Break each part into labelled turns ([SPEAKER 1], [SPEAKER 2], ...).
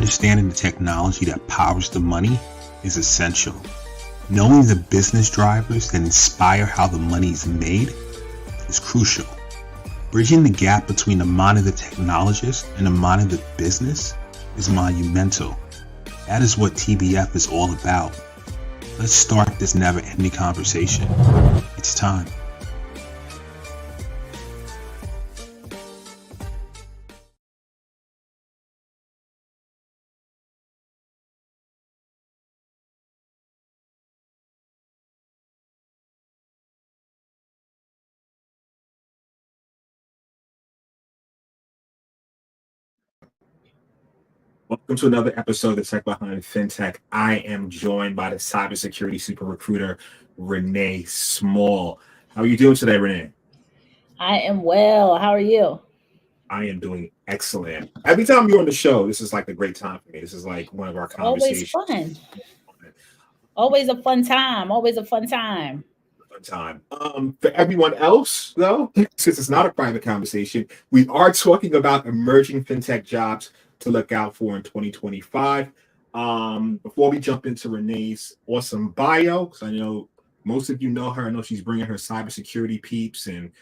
[SPEAKER 1] understanding the technology that powers the money is essential. Knowing the business drivers that inspire how the money is made is crucial. Bridging the gap between the mind of the technologist and the mind of the business is monumental. That is what TBF is all about. Let's start this never-ending conversation. It's time.
[SPEAKER 2] Welcome to another episode of the Tech Behind FinTech. I am joined by the cybersecurity super recruiter, Renee Small. How are you doing today, Renee?
[SPEAKER 3] I am well. How are you?
[SPEAKER 2] I am doing excellent. Every time you're on the show, this is like a great time for me. This is like one of our conversations.
[SPEAKER 3] Always fun. Always a fun time. Always a fun time.
[SPEAKER 2] For everyone else, though, since it's not a private conversation, we are talking about emerging fintech jobs to look out for in 2025. Before we jump into Renee's awesome bio, because I know most of you know her, I know she's bringing her cybersecurity peeps and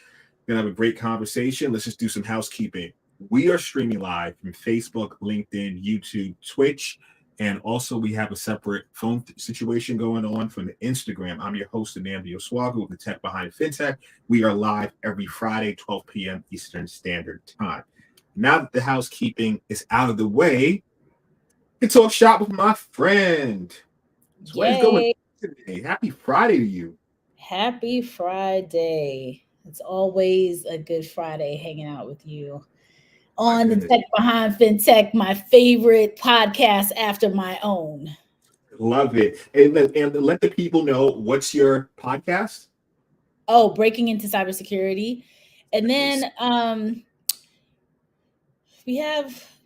[SPEAKER 2] gonna have a great conversation. Let's just do some housekeeping. We are streaming live from Facebook, LinkedIn, YouTube, Twitch, and also we have a separate phone situation going on from the Instagram. I'm your host, Anandi Oswago of the Tech Behind FinTech. We are live every Friday, 12 p.m. Eastern Standard Time. Now that the housekeeping is out of the way, we can talk shop with my friend. So what is going on today? Happy Friday to you.
[SPEAKER 3] Happy Friday. It's always a good Friday hanging out with you on the Tech Behind FinTech, my favorite podcast after my own.
[SPEAKER 2] Love it. And let the people know, what's your podcast?
[SPEAKER 3] Oh, Breaking into Cybersecurity. And then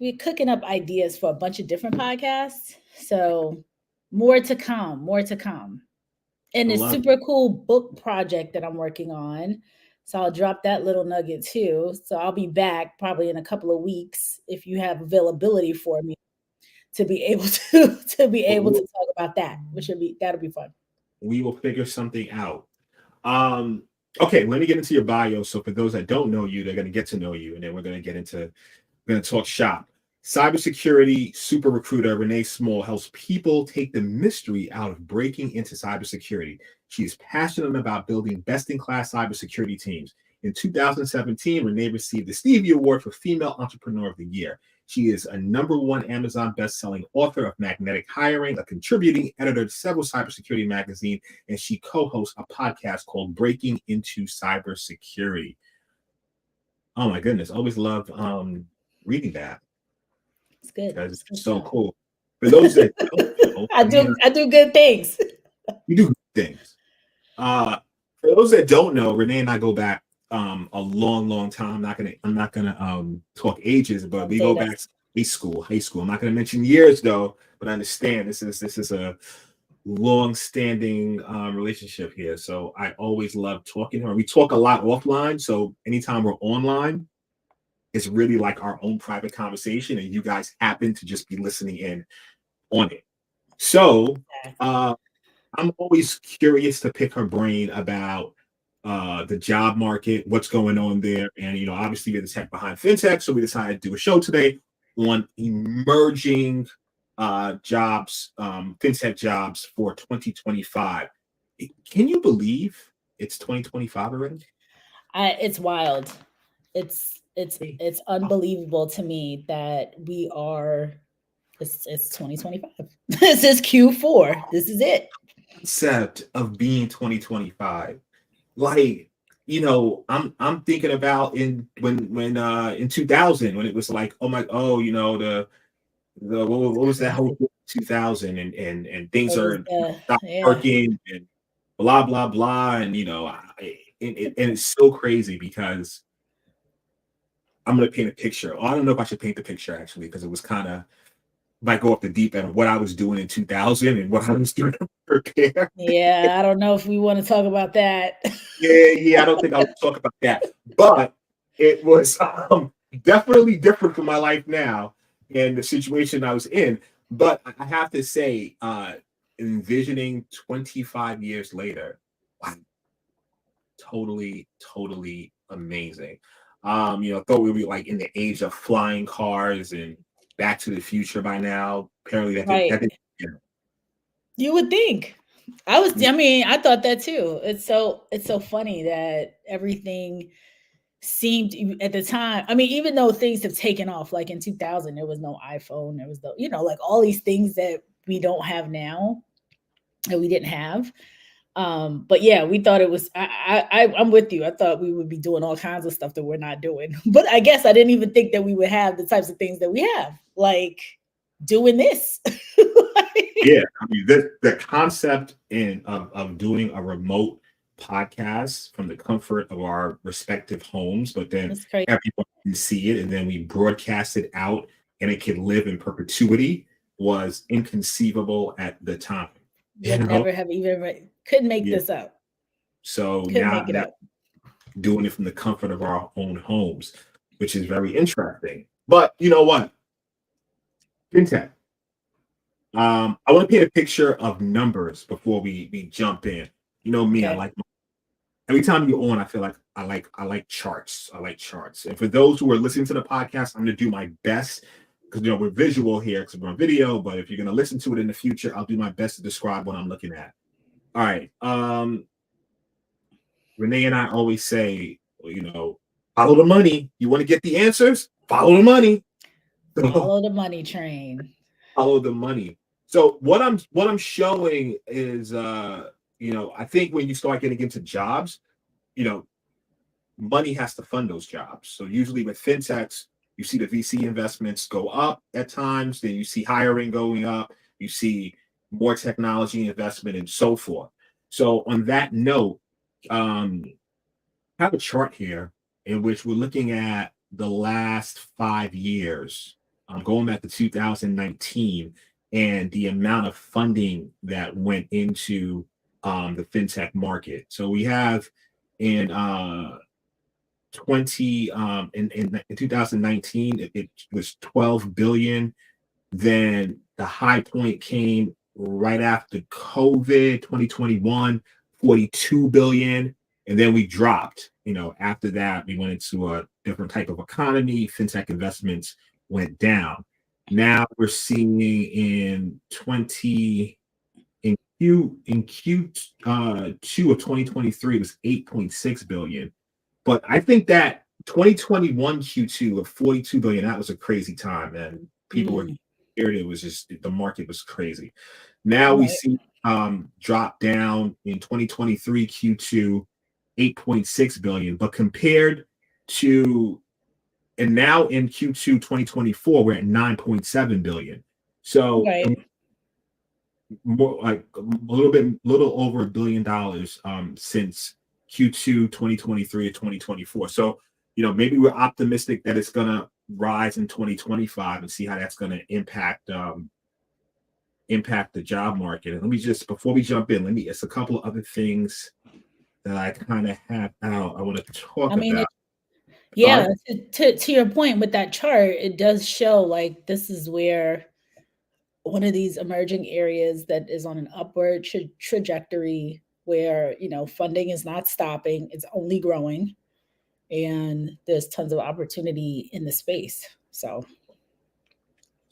[SPEAKER 3] we're cooking up ideas for a bunch of different podcasts. So more to come. And it's super cool book project that I'm working on. So I'll drop that little nugget too. So I'll be back probably in a couple of weeks if you have availability for me to be able to talk about that, that'll be fun.
[SPEAKER 2] We will figure something out. Okay, let me get into your bio. So for those that don't know you, they're going to get to know you, and then we're going to talk shop. Cybersecurity super recruiter Renee Small helps people take the mystery out of breaking into cybersecurity. She is passionate about building best-in-class cybersecurity teams. In 2017, Renee received the Stevie Award for Female Entrepreneur of the Year. She is a #1 Amazon best-selling author of Magnetic Hiring, a contributing editor to several cybersecurity magazines, and she co-hosts a podcast called Breaking into Cybersecurity. Oh my goodness, always loved reading that.
[SPEAKER 3] It's good.
[SPEAKER 2] It's so cool. For those that don't know,
[SPEAKER 3] I do good things.
[SPEAKER 2] You do good things. For those that don't know, Renee and I go back a long time. I'm not gonna talk ages, but we go back to high school. I'm not gonna mention years though, but I understand this is a long-standing relationship here. So I always love talking to her. We talk a lot offline, so anytime we're online, it's really like our own private conversation, and you guys happen to just be listening in on it. So I'm always curious to pick her brain about the job market, what's going on there. And, obviously we're the Tech Behind FinTech, so we decided to do a show today on emerging jobs, FinTech jobs for 2025. Can you believe it's 2025 already?
[SPEAKER 3] It's wild. It's unbelievable to me that it's 2025. This is Q4. This is it.
[SPEAKER 2] Concept of being 2025. Like, I'm thinking about in 2000 when it was like, what was that whole 2000 and things are working and blah blah blah, and it's so crazy because I'm gonna paint a picture. I don't know if I should paint the picture actually, because it was kind of might go off the deep end of what I was doing in 2000 and what I was doing to prepare.
[SPEAKER 3] Yeah, I don't know if we want to talk about that.
[SPEAKER 2] Yeah, I don't think I'll talk about that. But it was definitely different from my life now. and the situation I was in. But I have to say, envisioning 25 years later, wow, totally amazing. Thought we were like in the age of flying cars and Back to the Future by now. Apparently,
[SPEAKER 3] Right.
[SPEAKER 2] yeah.
[SPEAKER 3] You would think. I mean, I thought that too. It's so funny that everything seemed at the time. I mean, even though things have taken off, like in 2000, there was no iPhone, there was like all these things that we don't have now, that we didn't have. But yeah, we thought it was. I'm with you. I thought we would be doing all kinds of stuff that we're not doing. But I guess I didn't even think that we would have the types of things that we have, like doing this.
[SPEAKER 2] Yeah, I mean, the concept of doing a remote podcast from the comfort of our respective homes, but then
[SPEAKER 3] That's crazy.
[SPEAKER 2] everyone can see it, and then we broadcast it out, and it can live in perpetuity, was inconceivable at the time.
[SPEAKER 3] Would never have even couldn't make this up.
[SPEAKER 2] So
[SPEAKER 3] Couldn't
[SPEAKER 2] now
[SPEAKER 3] make it
[SPEAKER 2] that
[SPEAKER 3] up.
[SPEAKER 2] doing it from the comfort of our own homes, which is very interesting. But you know what? FinTech. I want to paint a picture of numbers before we jump in. You know me, I
[SPEAKER 3] Okay.
[SPEAKER 2] like every time you're on, I feel like I like charts. I like charts. And for those who are listening to the podcast, I'm gonna do my best because we're visual here because we're on video, but if you're gonna listen to it in the future, I'll do my best to describe what I'm looking at. All right. Renee and I always say, follow the money. You want to get the answers? Follow the money.
[SPEAKER 3] Follow the money train.
[SPEAKER 2] Follow the money. So what I'm showing is I think when you start getting into jobs, money has to fund those jobs. So usually with fintechs, you see the VC investments go up at times, then you see hiring going up, you see more technology investment and so forth. So on that note, I have a chart here in which we're looking at the last 5 years. I'm going back to 2019 and the amount of funding that went into the fintech market. So we have in 2019, it was 12 billion. Then the high point came right after COVID, 2021, 42 billion. And then we dropped. After that, we went into a different type of economy. Fintech investments went down. Now we're seeing in Q2 of 2023 was 8.6 billion. But I think that 2021 Q2 of 42 billion, that was a crazy time, and people were scared. It was just the market was crazy. Now we see drop down in 2023 Q2, 8.6 billion, but compared to and now in Q2 2024, we're at 9.7 billion. So more like a little over $1 billion since Q2 2023 to 2024. So, maybe we're optimistic that it's gonna rise in 2025 and see how that's gonna impact the job market. And let me just before we jump in, it's a couple of other things that I kind of have out I want to talk about.
[SPEAKER 3] Yeah, to your point with that chart, it does show like this is where one of these emerging areas that is on an upward trajectory where, funding is not stopping, it's only growing, and there's tons of opportunity in the space. So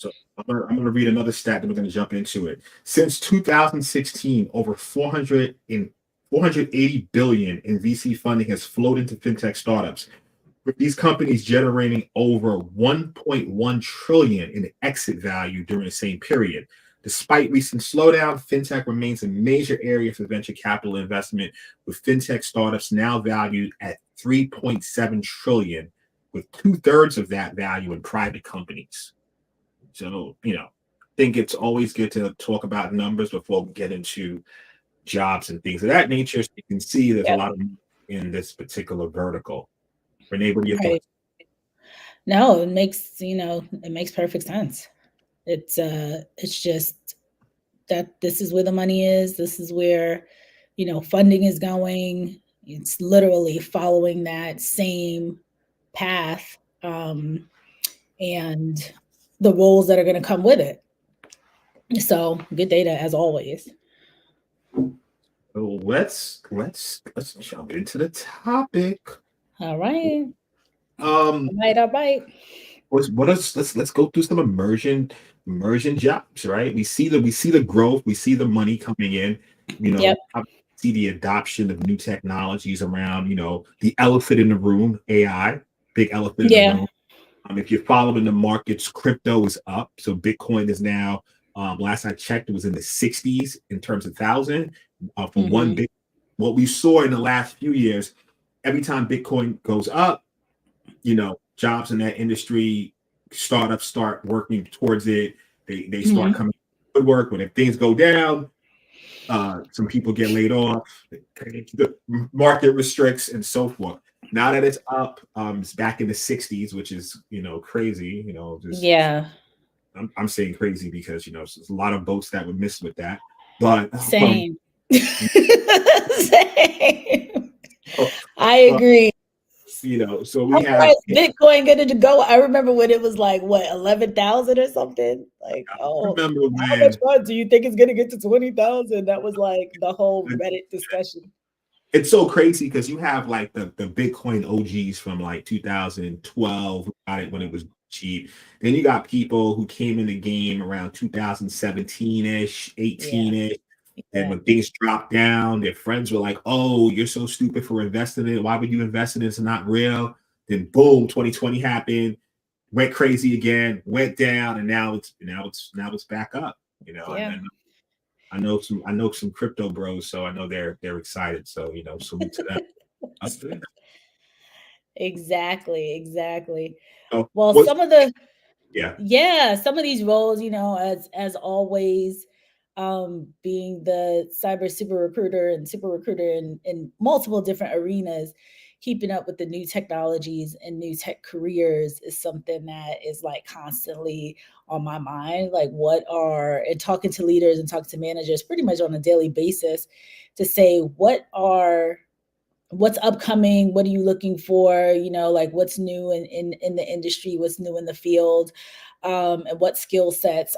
[SPEAKER 2] I'm going to read another stat and we're going to jump into it. Since 2016, over 480 billion in VC funding has flowed into fintech startups, with these companies generating over 1.1 trillion in exit value during the same period. Despite recent slowdown, fintech remains a major area for venture capital investment, with fintech startups now valued at 3.7 trillion, with 2/3 of that value in private companies. So, I think it's always good to talk about numbers before we get into jobs and things of that nature. So you can see there's a lot of in this particular vertical. Renee, what are your thoughts?
[SPEAKER 3] No, it makes perfect sense. It's just that this is where the money is. This is where, funding is going. It's literally following that same path. And the roles that are going to come with it. So good data as always.
[SPEAKER 2] So let's jump into the topic.
[SPEAKER 3] All right.
[SPEAKER 2] All
[SPEAKER 3] right.
[SPEAKER 2] Let's go through some emerging jobs, right? We see the growth, we see the money coming in, I see the adoption of new technologies around, the elephant in the room, AI, big elephant in the room. If you're following the markets, crypto is up. So Bitcoin is now, last I checked, it was in the 60s in terms of thousand for one bit. What we saw in the last few years, every time Bitcoin goes up, jobs in that industry, startups start working towards it. They start coming to work. When if things go down, some people get laid off. The market restricts and so forth. Now that it's up, it's back in the 60s, which is crazy. I'm saying crazy because there's a lot of boats that would miss with that. But
[SPEAKER 3] same. Same. I agree.
[SPEAKER 2] So we have
[SPEAKER 3] Bitcoin going to go. I remember when it was like 11,000 or something. Like, how much fun do you think it's going to get to 20,000? That was like the whole Reddit discussion.
[SPEAKER 2] It's so crazy because you have like the Bitcoin OGs from like 2012 who got it when it was cheap. Then you got people who came in the game around 2017-ish, 18-ish. And when things dropped down, their friends were like, "Oh, you're so stupid for investing in it. Why would you invest in it? It's not real." Then boom, 2020 happened, went crazy again, went down, and now it's back up. And I know some crypto bros, so I know they're excited. So salute to them.
[SPEAKER 3] Exactly.
[SPEAKER 2] So,
[SPEAKER 3] some of the
[SPEAKER 2] some
[SPEAKER 3] of these roles, as always, being the cyber super recruiter in multiple different arenas, keeping up with the new technologies and new tech careers is something that is like constantly on my mind. Like and talking to leaders and talking to managers pretty much on a daily basis to say, what's upcoming? What are you looking for? Like what's new in the industry, what's new in the field, and what skill sets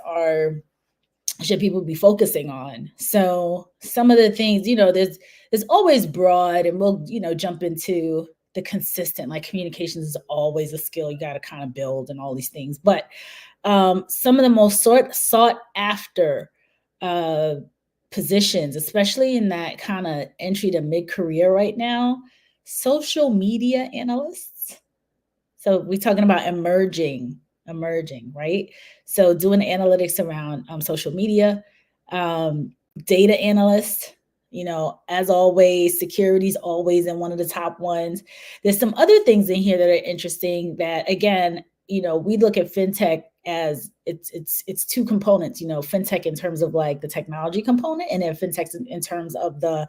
[SPEAKER 3] should people be focusing on? So some of the things, there's always broad, and we'll, jump into the consistent, like communications is always a skill you got to kind of build and all these things. But some of the most sought after positions, especially in that kind of entry to mid-career right now, social media analysts. So we're talking about emerging, right? So doing analytics around social media, data analyst, as always, security is always in one of the top ones. There's some other things in here that are interesting that, again, we look at fintech as it's two components, fintech in terms of like the technology component, and then fintech in terms of the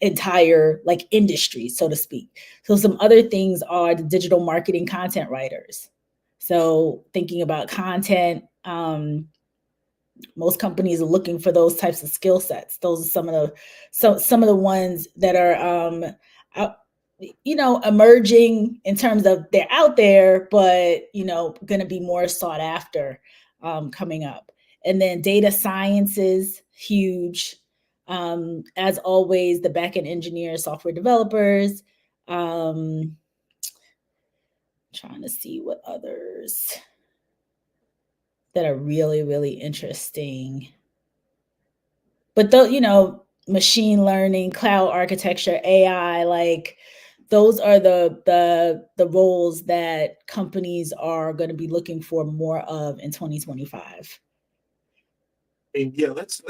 [SPEAKER 3] entire like industry, so to speak. So some other things are the digital marketing content writers. So thinking about content, most companies are looking for those types of skill sets. Those are some of the ones that are emerging in terms of they're out there, but going to be more sought after coming up. And then data sciences, huge. As always, the backend engineers, software developers. Trying to see what others that are really, really interesting. But though, machine learning, cloud architecture, AI, like those are the roles that companies are going to be looking for more of in 2025.
[SPEAKER 2] And yeah, let's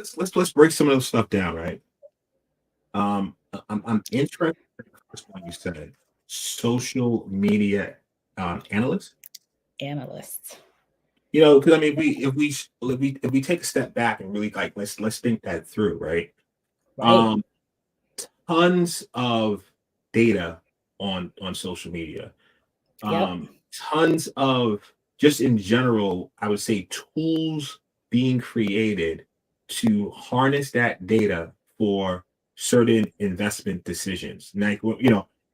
[SPEAKER 2] break some of those stuff down, right? I'm interested in the first one you said, social media analysts. Because I mean, if we take a step back and really like let's think that through, right? Tons of data on social media, tons of just in general, I would say tools being created to harness that data for certain investment decisions. Like,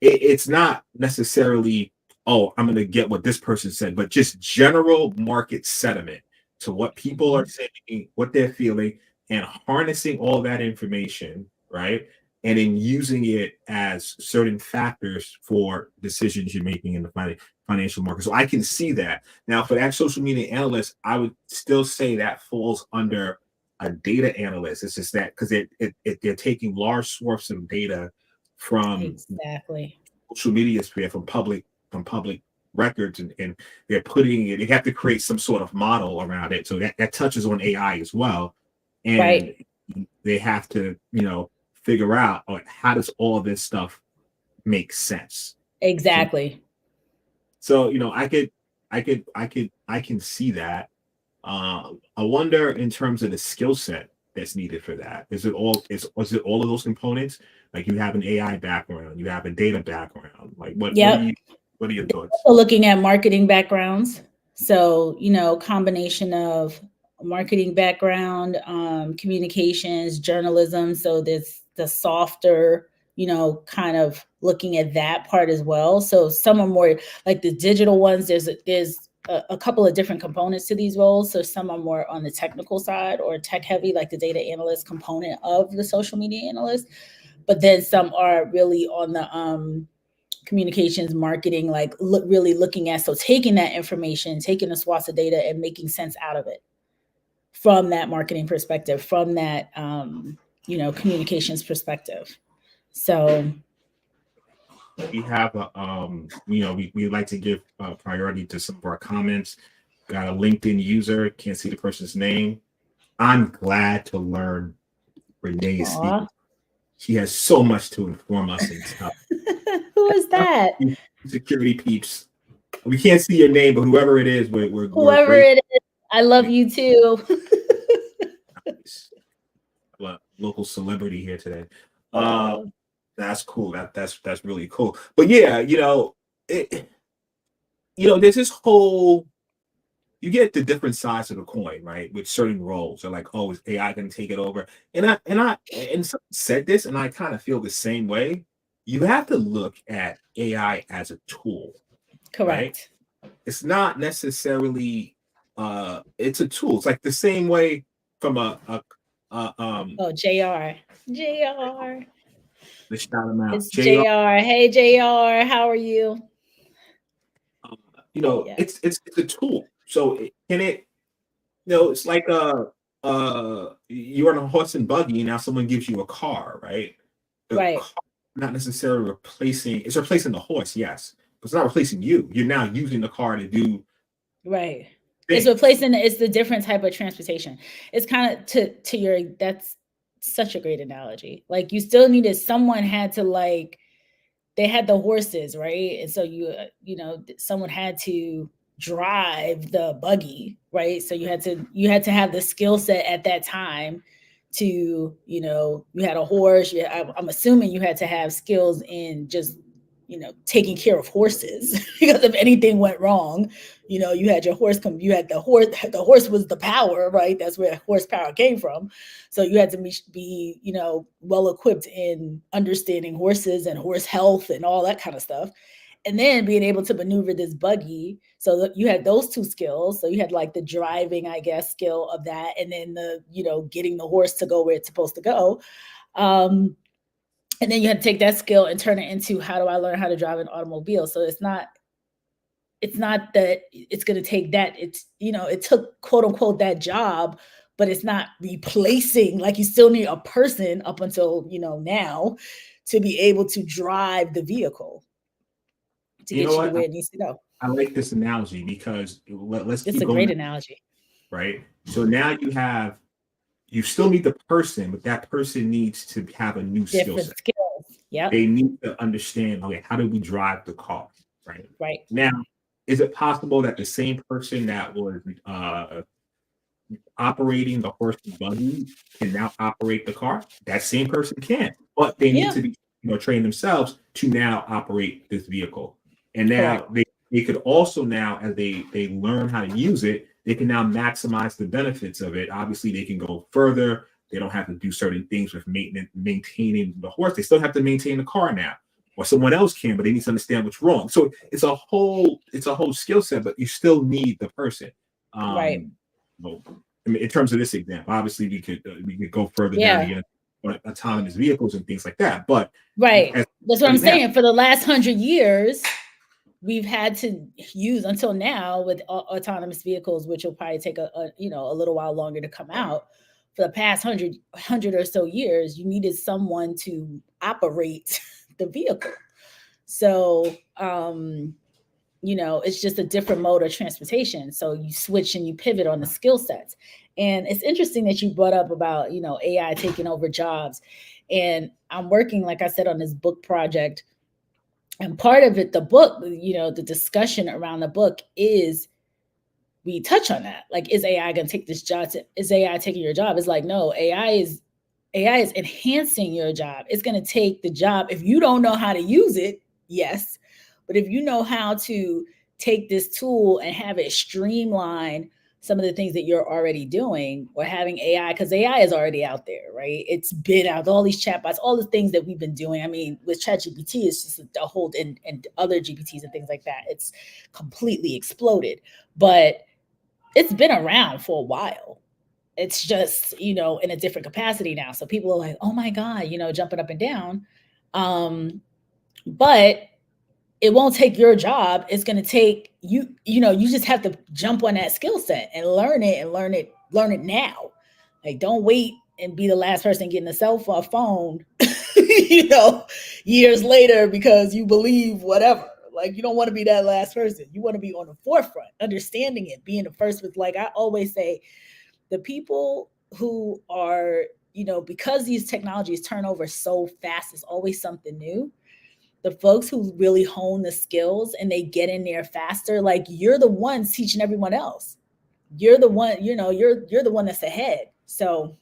[SPEAKER 2] it's not necessarily, oh, I'm going to get what this person said, but just general market sentiment. to what people are saying, what they're feeling, and harnessing all that information, right? And then using it as certain factors for decisions you're making in the financial market. So I can see that. Now, for that social media analyst, I would still say that falls under a data analyst. It's just that because they're taking large swaths of data from
[SPEAKER 3] exactly
[SPEAKER 2] social media sphere, from public records, and they're putting it, they have to create some sort of model around it. So that touches on AI as well. And
[SPEAKER 3] right.
[SPEAKER 2] they have to, figure out, like, how does all this stuff make sense?
[SPEAKER 3] Exactly.
[SPEAKER 2] So, I can see that. I wonder in terms of the skill set that's needed for that. Is it all of those components? Like, you have an AI background, you have a data background. Like, what are your thoughts?
[SPEAKER 3] Looking at marketing backgrounds. So, combination of marketing background, communications, journalism. So the softer, kind of looking at that part as well. So some are more like the digital ones. There's a couple of different components to these roles. So some are more on the technical side or tech heavy, like the data analyst component of the social media analyst. But then some are really on the communications, marketing, like really looking at, so taking that information, taking a swath of data and making sense out of it from that marketing perspective, from that, communications perspective. So
[SPEAKER 2] we have we like to give priority to some of our comments. Got a LinkedIn user, can't see the person's name. I'm glad to learn Renee Small. She has so much to inform us and stuff.
[SPEAKER 3] Who is that?
[SPEAKER 2] Security peeps. We can't see your name, but whoever it is,
[SPEAKER 3] whoever it is, I love you too.
[SPEAKER 2] Local celebrity here today. That's cool. That's really cool. But yeah, there's this whole, you get the different sides of the coin, right? With certain roles, they're like, oh, is AI going to take it over? And someone said this, and I kind of feel the same way. You have to look at AI as a tool.
[SPEAKER 3] Correct.
[SPEAKER 2] Right? It's not necessarily it's a tool. It's like the same way from
[SPEAKER 3] JR.
[SPEAKER 2] Let's shout him out.
[SPEAKER 3] It's JR. Hey JR, how are you?
[SPEAKER 2] It's a tool. So it's like you're on a horse and buggy, now someone gives you a car, right? The car, not necessarily it's replacing the horse, yes, but it's not replacing you. You're now using the car to do
[SPEAKER 3] right. Things. It's the different type of transportation. It's kind of to your, that's such a great analogy. Like, you still needed, someone had to, like, they had the horses, right? And so someone had to drive the buggy, right? So you had to have the skill set at that time to, you had a horse. I'm assuming you had to have skills in just, taking care of horses, because if anything went wrong, you had your horse you had the horse was the power, right? That's where horsepower came from. So you had to be, well equipped in understanding horses and horse health and all that kind of stuff. And then being able to maneuver this buggy. So that you had those two skills. So you had, like, the driving, I guess, skill of that. And then the, getting the horse to go where it's supposed to go. And then you had to take that skill and turn it into, how do I learn how to drive an automobile? So it's not that it's going to take that. It's, it took, quote unquote, that job, but it's not replacing, like, you still need a person up until, now, to be able to drive the vehicle to get you to where it needs to go.
[SPEAKER 2] I like this analogy because
[SPEAKER 3] it's a great analogy.
[SPEAKER 2] Right. So now you still need the person, but that person needs to have a new skill set.
[SPEAKER 3] Yeah.
[SPEAKER 2] They need to understand, okay, how do we drive the car? Right.
[SPEAKER 3] Right.
[SPEAKER 2] Now, is it possible that the same person that was operating the horse and buggy can now operate the car? That same person can, but they need to be train themselves to now operate this vehicle. And now they could also now, as they learn how to use it, they can now maximize the benefits of it. Obviously, they can go further. They don't have to do certain things with maintaining the horse. They still have to maintain the car now, or someone else can, but they need to understand what's wrong. So it's a whole skill set, but you still need the person.
[SPEAKER 3] Right.
[SPEAKER 2] well, I mean, in terms of this example, obviously we could go further down
[SPEAKER 3] Yeah.
[SPEAKER 2] again, autonomous vehicles and things like that. But
[SPEAKER 3] Right.
[SPEAKER 2] as
[SPEAKER 3] That's what I'm
[SPEAKER 2] an example,
[SPEAKER 3] saying. For the last 100 years, we've had to use until now with autonomous vehicles, which will probably take a little while longer to come out. For the past 100 or so years, you needed someone to operate the vehicle. So, it's just a different mode of transportation. So you switch and you pivot on the skill sets. And it's interesting that you brought up about, AI taking over jobs. And I'm working, like I said, on this book project. And part of it, the book, the discussion around the book is we touch on that. Like, is AI going to take this job? Is AI taking your job? It's like, no, AI is enhancing your job. It's going to take the job. If you don't know how to use it, yes. But if you know how to take this tool and have it streamline some of the things that you're already doing, or having AI, because AI is already out there, right? It's been out, all these chatbots, all the things that we've been doing. I mean, with ChatGPT, it's just a whole, and other GPTs and things like that. It's completely exploded, but it's been around for a while. It's just, in a different capacity now. So people are like, oh my God, jumping up and down. But it won't take your job. It's going to take you, you just have to jump on that skill set and learn it now. Like, don't wait and be the last person getting a cell phone, years later because you believe whatever. Like, you don't want to be that last person. You want to be on the forefront, understanding it, being the first with, like I always say, the people who are, because these technologies turn over so fast, it's always something new. The folks who really hone the skills and they get in there faster, like, you're the ones teaching everyone else. You're the one, you're the one that's ahead. So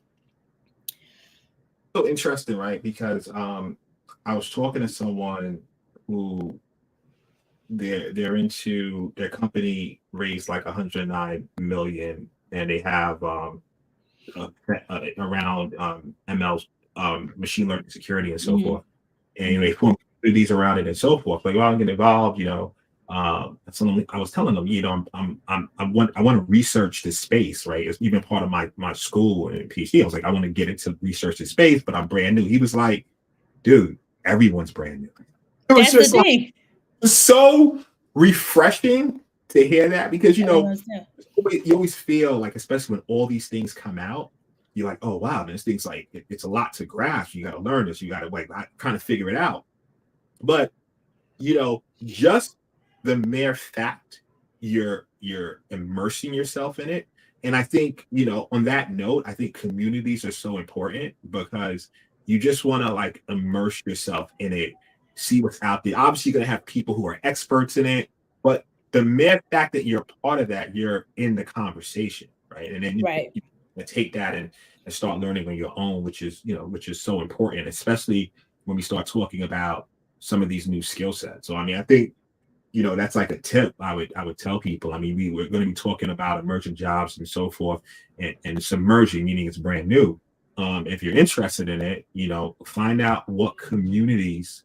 [SPEAKER 2] interesting, right? Because I was talking to someone who they're into, their company raised like 109 million, and they have around ML, machine learning security and so forth, and they form communities around it and so forth. Like, well, I'm getting involved, I was telling them, I want to research this space, right? It's even part of my school and PhD. I was like, I want to get into research this space, but I'm brand new. He was like, dude, everyone's brand new. It was
[SPEAKER 3] that's
[SPEAKER 2] just
[SPEAKER 3] the thing.
[SPEAKER 2] So refreshing to hear that, because you always feel like, especially when all these things come out, you're like, oh wow, this thing's like, it's a lot to grasp. You got to learn this. You got to like kind of figure it out. But just the mere fact you're immersing yourself in it. And I think, on that note, I think communities are so important, because you just want to like immerse yourself in it, see what's out there. Obviously, you're going to have people who are experts in it, but the mere fact that you're part of that, you're in the conversation, right? And then you take that and start learning on your own, which is so important, especially when we start talking about some of these new skill sets. So, I mean, I think, that's like a tip I would tell people. I mean, we're going to be talking about emerging jobs and so forth, and submerging, meaning it's brand new. If you're interested in it, find out what communities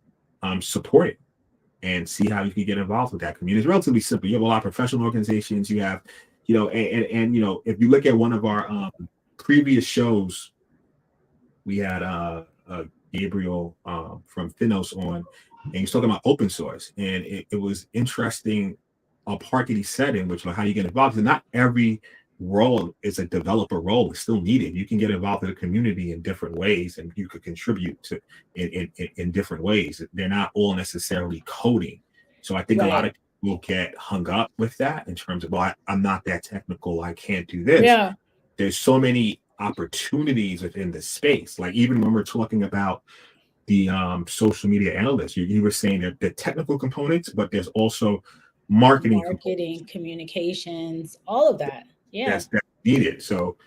[SPEAKER 2] support it, and see how you can get involved with that community. It's relatively simple. You have a lot of professional organizations. You have, and if you look at one of our previous shows, we had Gabriel from Finos on, and he's talking about open source, and it was interesting a part that he said in which, how you get involved. And not every role is a developer role. It's still needed. You can get involved in the community in different ways, and you could contribute to in different ways. They're not all necessarily coding. So I think a lot of people get hung up with that in terms of, well, I'm not that technical, I can't do this.
[SPEAKER 3] Yeah.
[SPEAKER 2] There's so many opportunities within the space. Like, even when we're talking about the social media analysts, you were saying that the technical components, but there's also marketing,
[SPEAKER 3] communications, all of that. Yeah,
[SPEAKER 2] that's needed. So,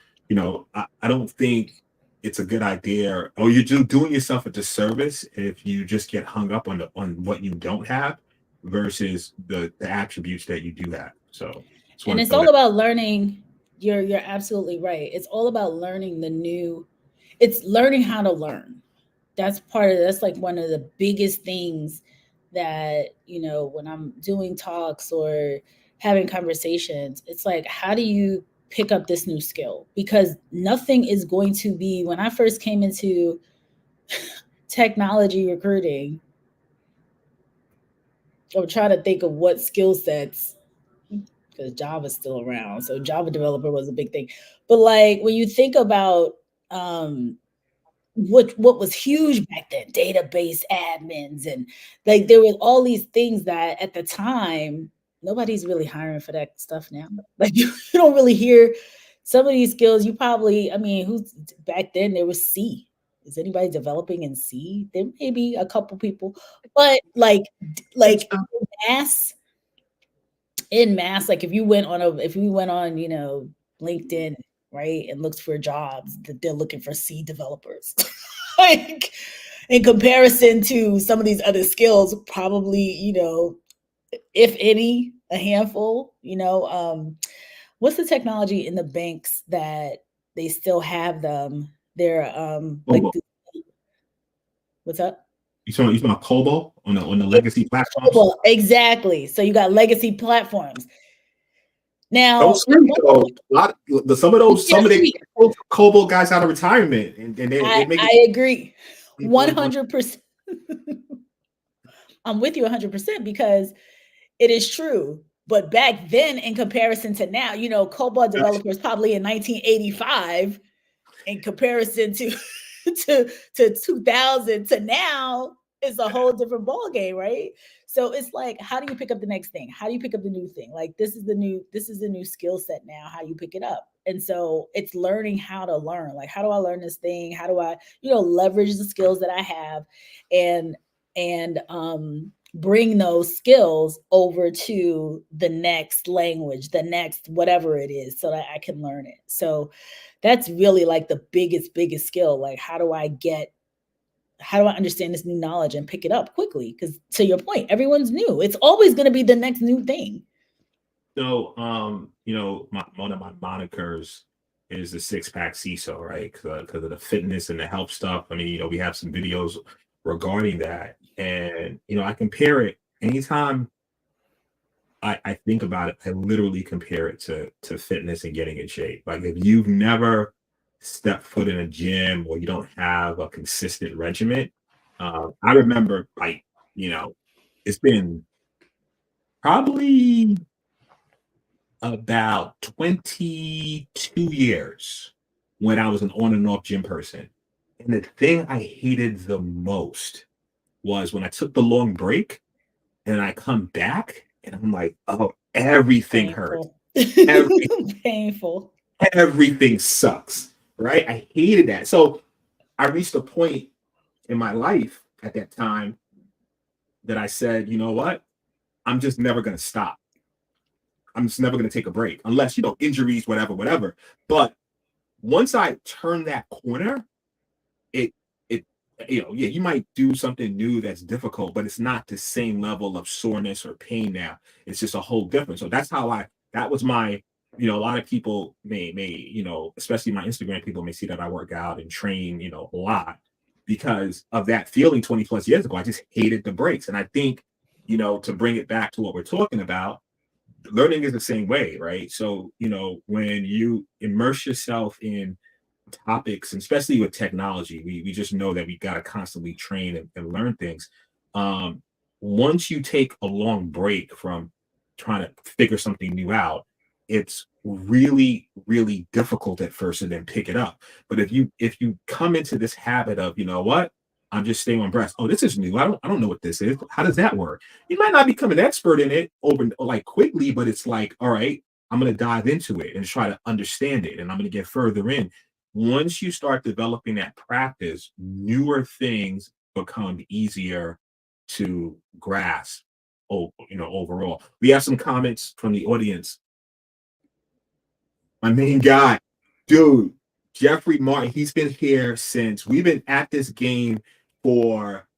[SPEAKER 2] I don't think it's a good idea, or you're just doing yourself a disservice if you just get hung up on what you don't have versus the attributes that you do have. So,
[SPEAKER 3] and it's all about learning. You're absolutely right. It's all about learning it's learning how to learn. That's like one of the biggest things that, when I'm doing talks or having conversations, it's like, how do you pick up this new skill, because nothing is going to be, when I first came into technology recruiting, I'm trying to think of what skill sets, because Java's still around. So Java developer was a big thing. But like when you think about what was huge back then, database admins, and like there were all these things that at the time, nobody's really hiring for that stuff now. Like you don't really hear some of these skills. You probably, I mean, who's back then there was C. Is anybody developing in C? There may be a couple people, but like in mass, like if we went on, you know, LinkedIn, right, and looked for jobs, that they're looking for C developers. Like in comparison to some of these other skills, probably, you know, if any, a handful, you know. What's the technology in the banks that they still have them? They're like what's up?
[SPEAKER 2] You talking about COBOL on the legacy platforms?
[SPEAKER 3] COBOL, exactly. So you got legacy platforms. Now,
[SPEAKER 2] some of the COBOL guys out of retirement, and
[SPEAKER 3] I agree, 100%. I'm with you 100%, because it is true. But back then, in comparison to now, you know, COBOL developers probably in 1985, in comparison to 2000 to now, is a whole different ball game, right? So it's like, how do you pick up the next thing? How do you pick up the new thing? Like this is the new skill set now. How do you pick it up? And so it's learning how to learn. Like, how do I learn this thing? How do I, you know, leverage the skills that I have, and bring those skills over to the next language, the next whatever it is, so that I can learn it. So that's really like the biggest skill. Like, how do I understand this new knowledge and pick it up quickly? Because to your point, everyone's new. It's always going to be the next new thing.
[SPEAKER 2] So, you know, one of my monikers is the six-pack CISO, right? Because of the fitness and the health stuff. I mean, you know, we have some videos regarding that, and you know, I compare it anytime I think about it. I literally compare it to fitness and getting in shape. Like if you've never stepped foot in a gym, or you don't have a consistent regimen, I remember, like, you know, it's been probably about 22 years when I was an on and off gym person. And the thing I hated the most was when I took the long break and I come back and I'm like, oh, everything hurts.
[SPEAKER 3] Painful.
[SPEAKER 2] Everything sucks, right? I hated that. So I reached a point in my life at that time that I said, you know what? I'm just never going to stop. I'm just never going to take a break unless, you know, injuries, whatever. But once I turned that corner, it, you know, yeah, you might do something new that's difficult, but it's not the same level of soreness or pain now. It's just a whole different. So that's how that was my, you know, a lot of people may, you know, especially my Instagram people may see that I work out and train, you know, a lot because of that feeling 20 plus years ago. I just hated the breaks. And I think, you know, to bring it back to what we're talking about, learning is the same way, right? So, you know, when you immerse yourself in topics, and especially with technology, we just know that we got to constantly train and learn things. Once you take a long break from trying to figure something new out, it's really, really difficult at first and then pick it up. But if you come into this habit of, you know what, I'm just staying on breast. Oh, this is new. I don't know what this is. How does that work? You might not become an expert in it over like quickly, but it's like, all right, I'm going to dive into it and try to understand it, and I'm going to get further in. Once you start developing that practice, newer things become easier to grasp. Oh, you know, overall, we have some comments from the audience. My main guy, dude, Jeffrey Martin, he's been here since we've been at this game for,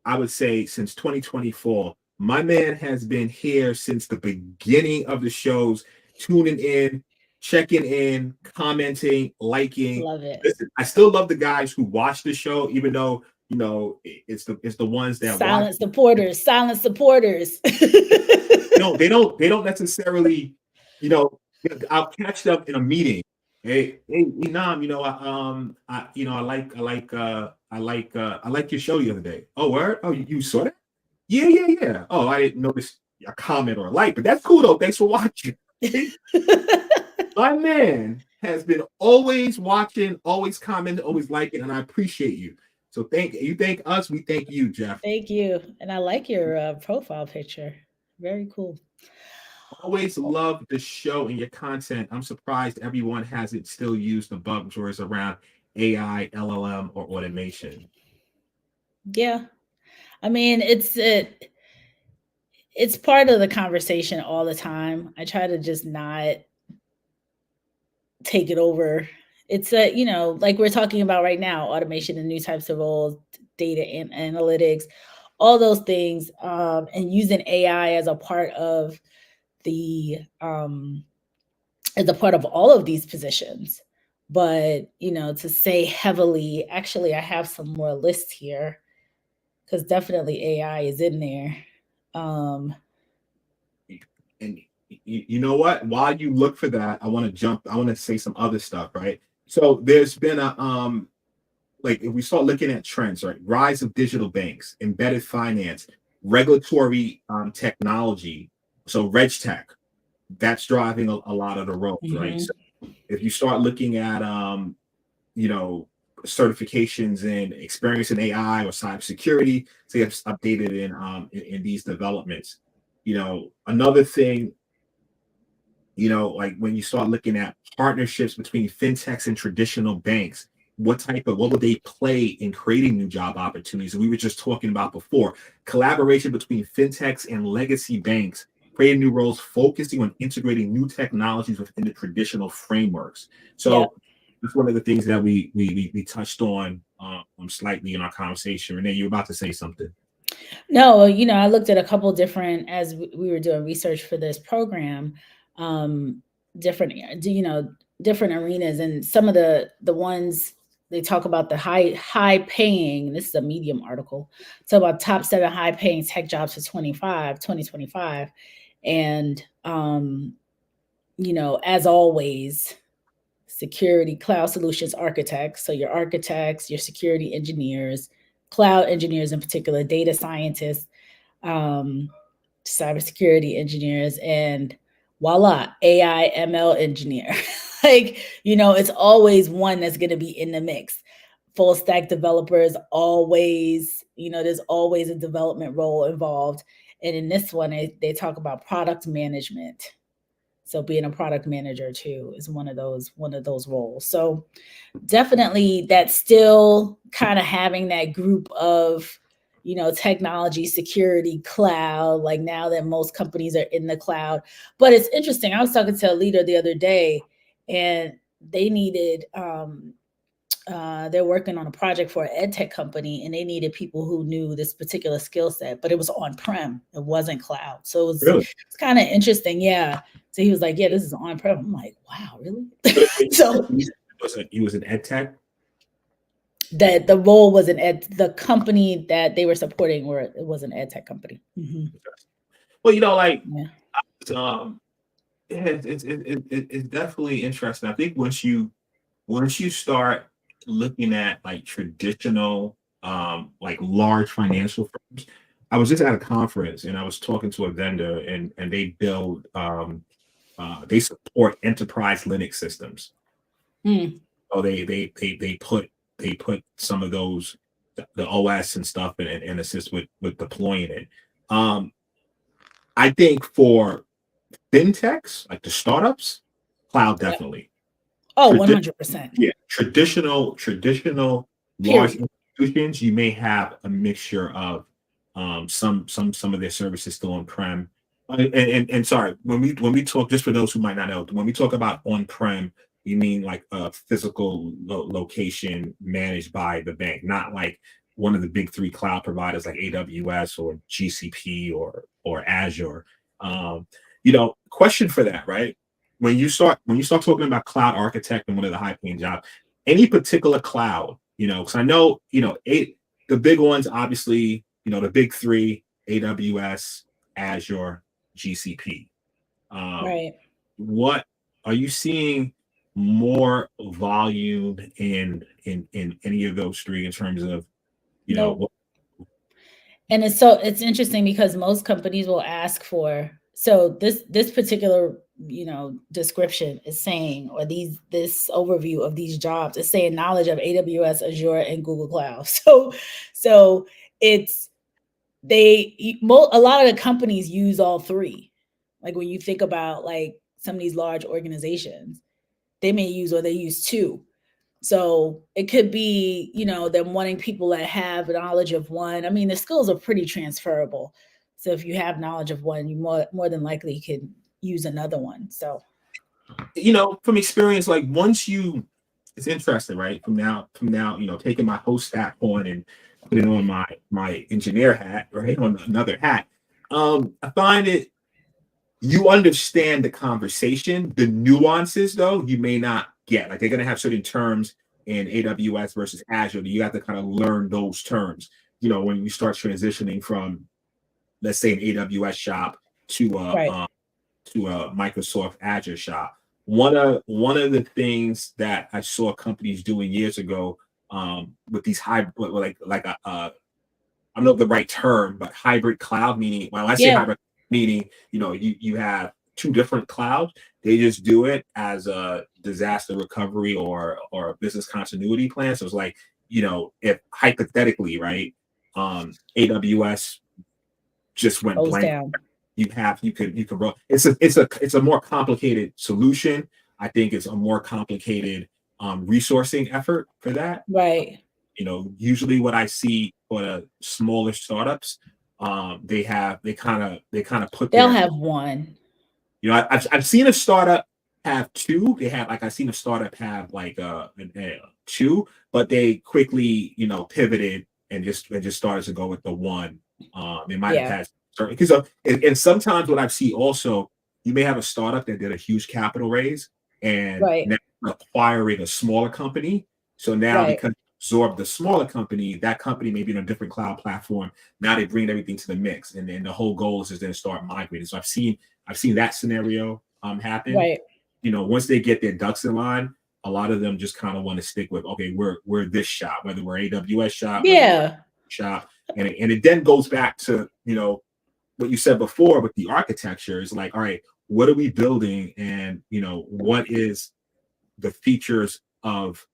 [SPEAKER 2] I would say, since 2024. My man has been here since the beginning of the shows, tuning in, checking in, commenting, liking.
[SPEAKER 3] Love it.
[SPEAKER 2] Listen, I still love the guys who watch the show, even though, you know, it's the ones that
[SPEAKER 3] silent supporters.
[SPEAKER 2] No, they don't necessarily, you know, I'll catch them in a meeting. Hey, Nam, I like your show the other day. Oh, word? Oh, you saw that? Yeah. Oh, I didn't notice a comment or a like, but that's cool though. Thanks for watching. My man has been always watching, always commenting, always liking, and I appreciate you. So thank us, we thank you, Jeff.
[SPEAKER 3] Thank you. And I like your profile picture. Very cool.
[SPEAKER 2] Always love the show and your content. I'm surprised everyone hasn't still used the buzzwords around AI, LLM, or automation.
[SPEAKER 3] Yeah. I mean, it's part of the conversation all the time. I try to just not take it over. It's like we're talking about right now, automation and new types of roles, data and analytics, all those things, and using AI as a part of all of these positions. But to say heavily, actually, I have some more lists here because definitely AI is in there.
[SPEAKER 2] And you know what? While you look for that, I want to say some other stuff, right? So there's been like if we start looking at trends, right? Rise of digital banks, embedded finance, regulatory technology. So RegTech, that's driving a lot of the roles, right? So if you start looking at certifications in experience in AI or cybersecurity, so it's updated in these developments. Another thing, like when you start looking at partnerships between fintechs and traditional banks, what would they play in creating new job opportunities? And we were just talking about before, collaboration between fintechs and legacy banks, creating new roles, focusing on integrating new technologies within the traditional frameworks. So that's one of the things that we touched on slightly in our conversation. Renee, you were about to say something.
[SPEAKER 3] No, I looked at a couple different, as we were doing research for this program, different arenas, and some of the ones they talk about the high paying. This is a Medium article. So about top 7 high paying tech jobs for 2025, and as always, security cloud solutions architects. So your architects, your security engineers, cloud engineers in particular, data scientists, cybersecurity engineers, and voila, AI ML engineer. It's always one that's going to be in the mix. Full stack developers, always, there's always a development role involved. And in this one, they talk about product management. So being a product manager too is one of those roles. So definitely that's still kind of having that group of, technology, security, cloud, like now that most companies are in the cloud. But it's interesting. I was talking to a leader the other day, and they needed, they're working on a project for an ed tech company, and they needed people who knew this particular skill set, but it was on-prem. It wasn't cloud. So it's kind of interesting. Yeah. So he was like, yeah, this is on-prem. I'm like, wow, really? So
[SPEAKER 2] he was an ed tech?
[SPEAKER 3] That the role was the company that they were supporting, where it was an ed tech company. Mm-hmm.
[SPEAKER 2] Well, it's definitely interesting. I think once you start looking at like traditional like large financial firms, I was just at a conference and I was talking to a vendor, and they build they support enterprise Linux systems. So they put some of those, the OS and stuff, and assist with deploying it. I think for fintechs, like the startups, cloud definitely.
[SPEAKER 3] Oh, 100%.
[SPEAKER 2] Yeah, traditional large institutions, you may have a mixture of some of their services still on-prem. And sorry, when we talk, just for those who might not know, when we talk about on-prem, you mean like a physical location managed by the bank, not like one of the big 3 cloud providers like AWS or GCP or Azure. Question for that, right? When you start talking about cloud architect and one of the high paying jobs, any particular cloud, because I know, the big ones, obviously, the big 3, AWS, Azure, GCP.
[SPEAKER 3] Right.
[SPEAKER 2] are you seeing more volume in any of those three in terms of, you know,
[SPEAKER 3] Nope. And it's interesting because most companies will ask for, so this particular, you know, description is saying, or this overview of these jobs is saying knowledge of AWS, Azure, and Google Cloud. So it's a lot of the companies use all three. Like when you think about like some of these large organizations, they may use, or they use two. So it could be, you know, them wanting people that have knowledge of one. I mean, the skills are pretty transferable. So if you have knowledge of one, you more than likely could use another one. So,
[SPEAKER 2] you know, from experience, like once you, it's interesting, right? From now, you know, taking my host hat on and putting on my engineer hat, right, on another hat. I find it, you understand the conversation, the nuances though you may not get. Like they're gonna have certain terms in AWS versus Azure. You have to kind of learn those terms. You know, when you start transitioning from, let's say, an AWS shop to
[SPEAKER 3] right.
[SPEAKER 2] a Microsoft Azure shop. One of the things that I saw companies doing years ago, with these hybrid, like I don't know the right term, but hybrid cloud, meaning, when I say
[SPEAKER 3] Yeah.
[SPEAKER 2] hybrid, meaning, you know, you have two different clouds. They just do it as a disaster recovery or a business continuity plan. So it's like, you know, if hypothetically, right, AWS just went
[SPEAKER 3] Goes
[SPEAKER 2] blank,
[SPEAKER 3] down.
[SPEAKER 2] you can roll. It's a more complicated solution. I think it's a more complicated resourcing effort for that.
[SPEAKER 3] Right.
[SPEAKER 2] You know, usually what I see for the smaller startups, they kind of put
[SPEAKER 3] They'll
[SPEAKER 2] their,
[SPEAKER 3] have one.
[SPEAKER 2] you know, I've seen a startup have two. They have, like, I've seen a startup have like two, but they quickly, you know, pivoted and just started to go with the one. They might have
[SPEAKER 3] Yeah.
[SPEAKER 2] had certain, because and sometimes what I've seen also, you may have a startup that did a huge capital raise and
[SPEAKER 3] Right.
[SPEAKER 2] now acquiring a smaller company. So now,
[SPEAKER 3] Right.
[SPEAKER 2] because absorb the smaller company, that company may be in a different cloud platform. Now they bring everything to the mix, and then the whole goal is then start migrating. So I've seen that scenario happen.
[SPEAKER 3] Right.
[SPEAKER 2] You know, once they get their ducks in line, a lot of them just kind of want to stick with, okay, we're this shop, whether we're AWS shop, whether we're
[SPEAKER 3] Yeah.
[SPEAKER 2] shop, and it then goes back to, you know, what you said before with the architecture. Is like, all right, what are we building, and, you know, what is the features of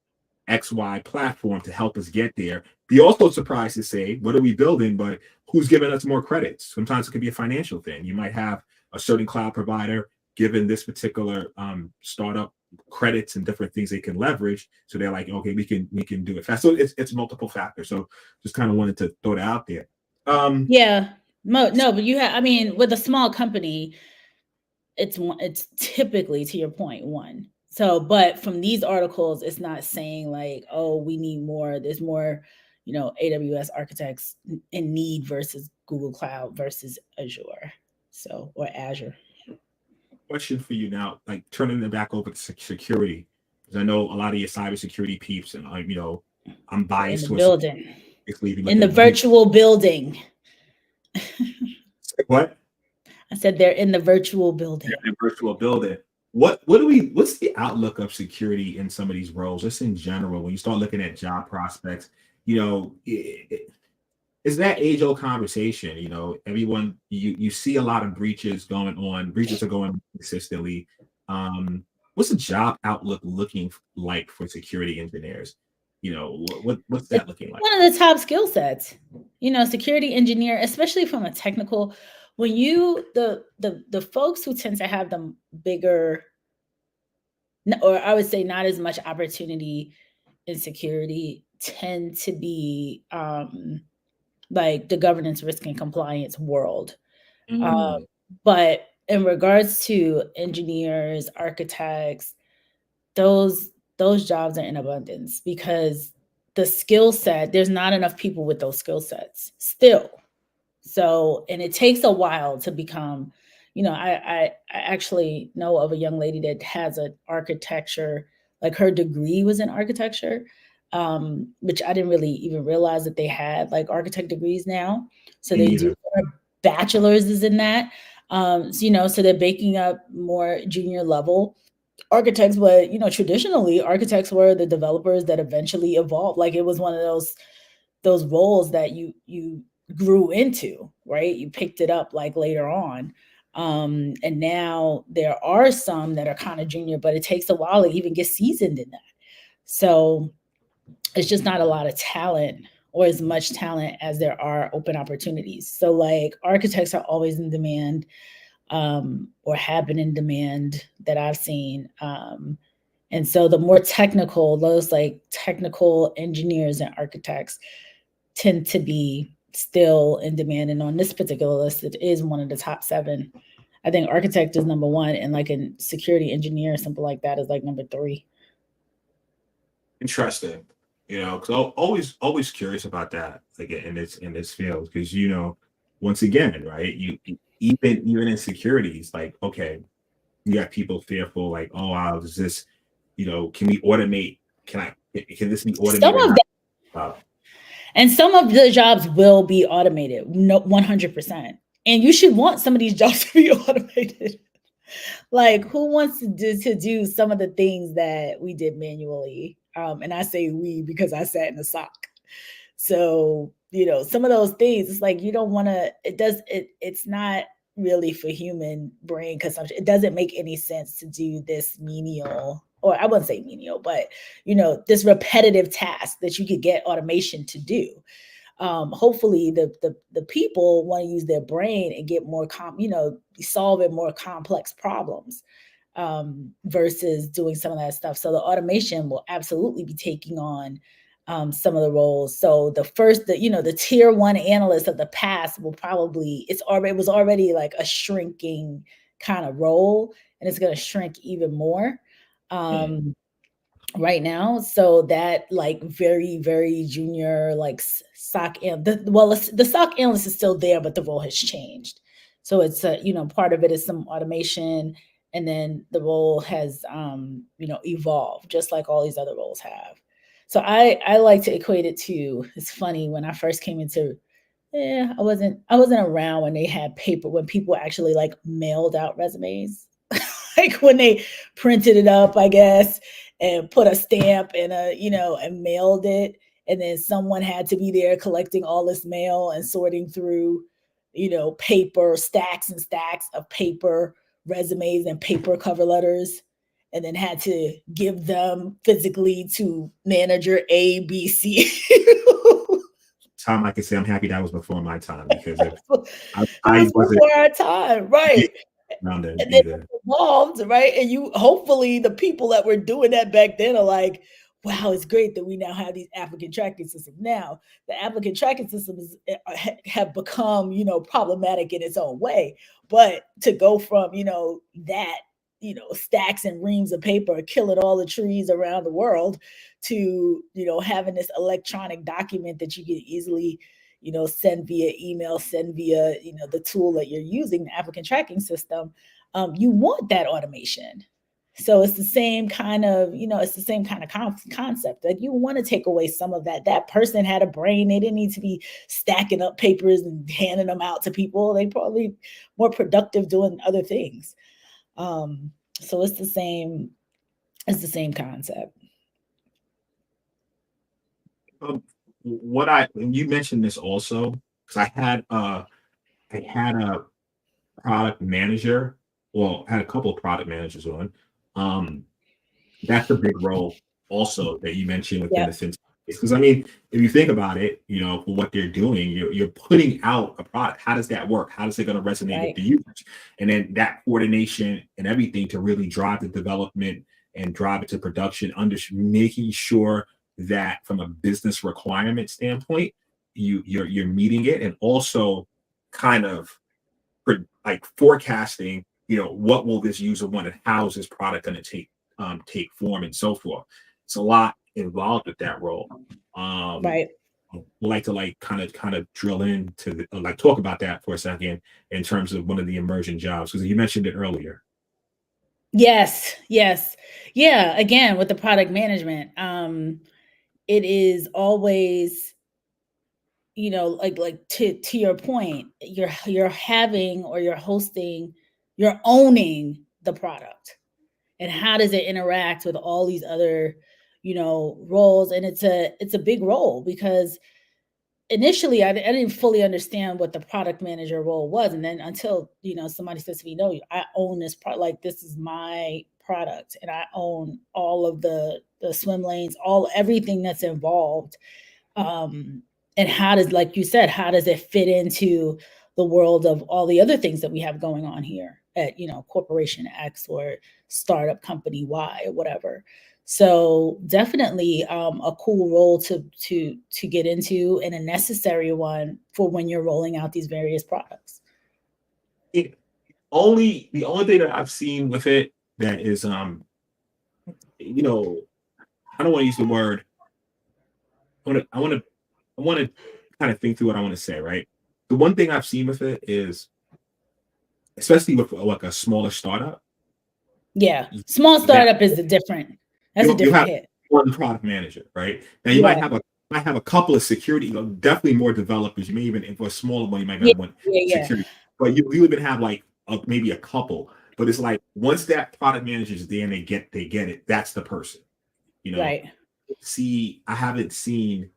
[SPEAKER 2] XY platform to help us get there. Be also surprised to say, what are we building, but who's giving us more credits? Sometimes it could be a financial thing. You might have a certain cloud provider given this particular startup credits and different things they can leverage. So they're like, okay, we can do it fast. So it's multiple factors. So just kind of wanted to throw that out there.
[SPEAKER 3] Yeah. No, but you have, I mean, with a small company, it's typically, to your point, one. So, but from these articles, it's not saying like, oh, we need more. There's more, you know, AWS architects in need versus Google Cloud versus Azure. So, or Azure.
[SPEAKER 2] Question for you now, like turning it back over to security, because I know a lot of your cybersecurity peeps, and you know, I'm
[SPEAKER 3] In
[SPEAKER 2] biased
[SPEAKER 3] the
[SPEAKER 2] towards
[SPEAKER 3] building, in the
[SPEAKER 2] at
[SPEAKER 3] virtual building.
[SPEAKER 2] what?
[SPEAKER 3] I said they're in the virtual building.
[SPEAKER 2] In virtual building. What's the outlook of security in some of these roles, just in general, when you start looking at job prospects? You know, it's that age-old conversation. You know, everyone, you see a lot of breaches going on. Breaches are going on consistently. What's the job outlook looking like for security engineers? You know, what's that looking like?
[SPEAKER 3] One of the top skill sets, you know, security engineer, especially from a technical, when you the folks who tend to have the bigger, or I would say not as much opportunity in security, tend to be like the governance, risk, and compliance world.
[SPEAKER 2] Mm.
[SPEAKER 3] But in regards to engineers, architects, those jobs are in abundance because the skill set, there's not enough people with those skill sets still. So, and it takes a while to become, you know, I actually know of a young lady that has an architecture, like her degree was in architecture, which I didn't really even realize that they had like architect degrees now. So they do,
[SPEAKER 2] Either.
[SPEAKER 3] her bachelor's is in that. So, you know, so they're baking up more junior level. architects, but traditionally architects were the developers that eventually evolved. Like it was one of those roles that you grew into, right? You picked it up like later on. And now there are some that are kind of junior, but it takes a while to even get seasoned in that. So it's just not a lot of talent or as much talent as there are open opportunities. So like architects are always in demand, or have been in demand that I've seen. And so the more technical, those like technical engineers and architects tend to be still in demand. And on this particular list, it is one of the top 7. I think architect is number 1, and like a security engineer or something like that is like number 3.
[SPEAKER 2] Interesting. Because I'm always curious about that, like in this field, because once again, right? You even in security, it's like, okay, you got people fearful, like, oh wow, is this, can we automate? Can this be
[SPEAKER 3] Some
[SPEAKER 2] automated?
[SPEAKER 3] of them, and some of the jobs will be automated, 100%. And you should want some of these jobs to be automated. Like, who wants to do some of the things that we did manually? And I say we because I sat in the SOC. So, some of those things, it's like you don't want to, it's not really for human brain consumption. It doesn't make any sense to do this menial, or I wouldn't say menial, but this repetitive task that you could get automation to do. Hopefully the people want to use their brain and get more solving more complex problems, versus doing some of that stuff. So the automation will absolutely be taking on some of the roles. So the tier 1 analyst of the past will probably, it was already like a shrinking kind of role, and it's going to shrink even more right now. So that like very, very junior, like SOC, the SOC analyst is still there, but the role has changed. So it's part of it is some automation, and then the role has evolved just like all these other roles have. So I like to equate it to, it's funny, when I first came into, I wasn't around when they had paper, when people actually like mailed out resumes, like when they printed it up, I guess, and put a stamp and and mailed it. And then someone had to be there collecting all this mail and sorting through, paper, stacks and stacks of paper resumes and paper cover letters, and then had to give them physically to manager A, B, C.
[SPEAKER 2] Time I can say I'm happy that was before my time, because if
[SPEAKER 3] I was before our time, right?
[SPEAKER 2] And
[SPEAKER 3] they evolved, right? And hopefully the people that were doing that back then are like, wow, it's great that we now have these applicant tracking systems. Now the applicant tracking systems have become, problematic in its own way. But to go from, that, stacks and reams of paper killing all the trees around the world to, having this electronic document that you can easily, send via email, send via, the tool that you're using, the applicant tracking system, you want that automation. So it's the same kind of, concept. Like you want to take away some of that. That person had a brain. They didn't need to be stacking up papers and handing them out to people. They probably more productive doing other things. So it's the same concept.
[SPEAKER 2] You mentioned this also, because I had a product manager, had a couple of product managers on. That's a big role also that you mentioned within the fintech. Because I mean, if you think about it, for what they're doing, you're putting out a product. How does that work? How is it going to resonate with the users? And then that coordination and everything to really drive the development and drive it to production, making sure that from a business requirement standpoint, you're meeting it, and also kind of like forecasting, what will this user want and how is this product going to take form and so forth. It's a lot involved with that role.
[SPEAKER 3] Right.
[SPEAKER 2] We'd like to kind of drill into talk about that for a second in terms of one of the emerging jobs, because you mentioned it earlier.
[SPEAKER 3] Yes. Yeah. Again, with the product management, it is always, like to your point, you're having, or you're hosting, you're owning the product. and how does it interact with all these other, roles? And it's a big role, because initially I didn't fully understand what the product manager role was. And then until, somebody says to me, no, I own this product, like this is my product and I own all of the swim lanes, everything that's involved. And how does, like you said, how does it fit into the world of all the other things that we have going on here at, Corporation X or startup company Y or whatever. So definitely a cool role to get into, and a necessary one for when you're rolling out these various products.
[SPEAKER 2] The only thing that I've seen with it that is, I don't want to use the word. I want to kind of think through what I want to say, right? The one thing I've seen with it is, especially with like a smaller startup.
[SPEAKER 3] Yeah, small startup is a different. That's a different hit.
[SPEAKER 2] One product manager, right? Now you might have a couple of security, definitely more developers. You may even, for a smaller one, you might have one security, but you even have like maybe a couple. But it's like once that product manager is there and they get it, that's the person.
[SPEAKER 3] Right.
[SPEAKER 2] See, I haven't seen,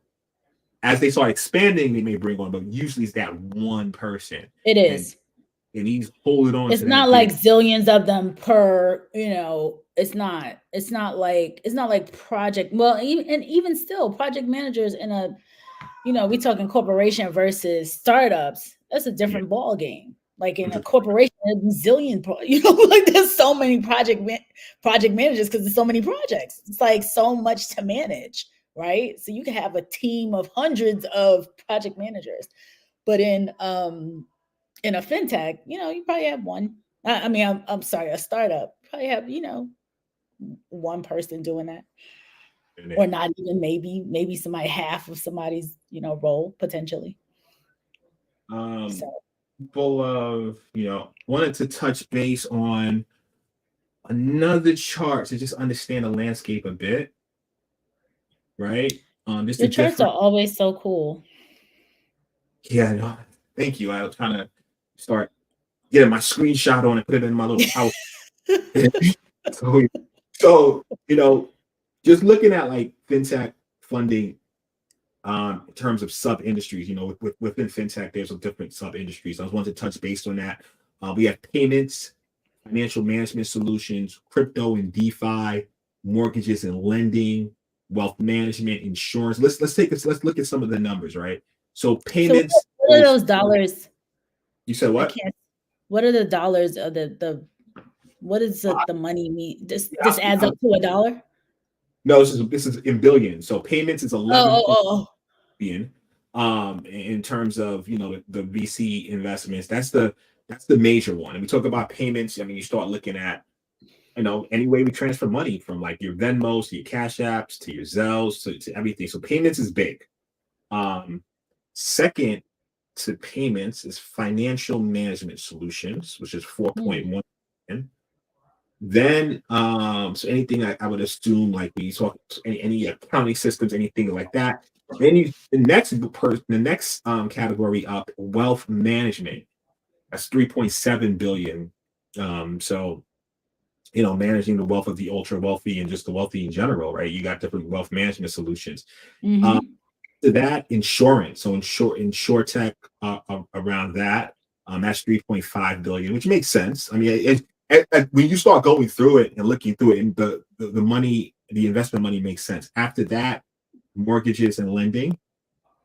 [SPEAKER 2] as they start expanding, they may bring on, but usually it's that one person.
[SPEAKER 3] It is.
[SPEAKER 2] And he's holding on.
[SPEAKER 3] It's not like zillions of them per, it's not like project. Well, even still, project managers in a, we talking corporation versus startups. That's a different ball game. Like in a corporation, zillion, like there's so many project managers because there's so many projects. It's like so much to manage, right? So you can have a team of hundreds of project managers, but in a fintech, you probably have one. I'm sorry, a startup probably have, one person doing that, or not even, maybe somebody, half of somebody's, role potentially.
[SPEAKER 2] Full of, wanted to touch base on another chart to just understand the landscape a bit, right? Just
[SPEAKER 3] your charts are always so cool.
[SPEAKER 2] Yeah, no, thank you. I was trying to start getting my screenshot on and put it in my little house. So just looking at like fintech funding in terms of sub industries, within fintech, there's some different sub industries. I was wanting to touch base on that. We have payments, financial management solutions, crypto and DeFi, mortgages and lending, wealth management, insurance. Let's look at some of the numbers, right? So payments.
[SPEAKER 3] So what are those dollars?
[SPEAKER 2] You said what?
[SPEAKER 3] What are the dollars of the? What does the money mean? This adds up to $1?
[SPEAKER 2] No, this is in billions. So payments is 11 billion. In terms of the VC investments, that's the major one. And we talk about payments. I mean, you start looking at any way we transfer money, from like your Venmos to your Cash Apps to your Zells to everything. So payments is big. Second to payments is financial management solutions, which is 4.1 billion. Then, so anything I would assume, like when you talk any accounting systems, anything like that. Then the next category up, wealth management. That's 3.7 billion. So, managing the wealth of the ultra wealthy and just the wealthy in general, right? You got different wealth management solutions. To that, insurance. So insure tech around that. That's 3.5 billion, which makes sense. I mean, when you start going through it and looking through it, and the money, the investment money makes sense. After that, mortgages and lending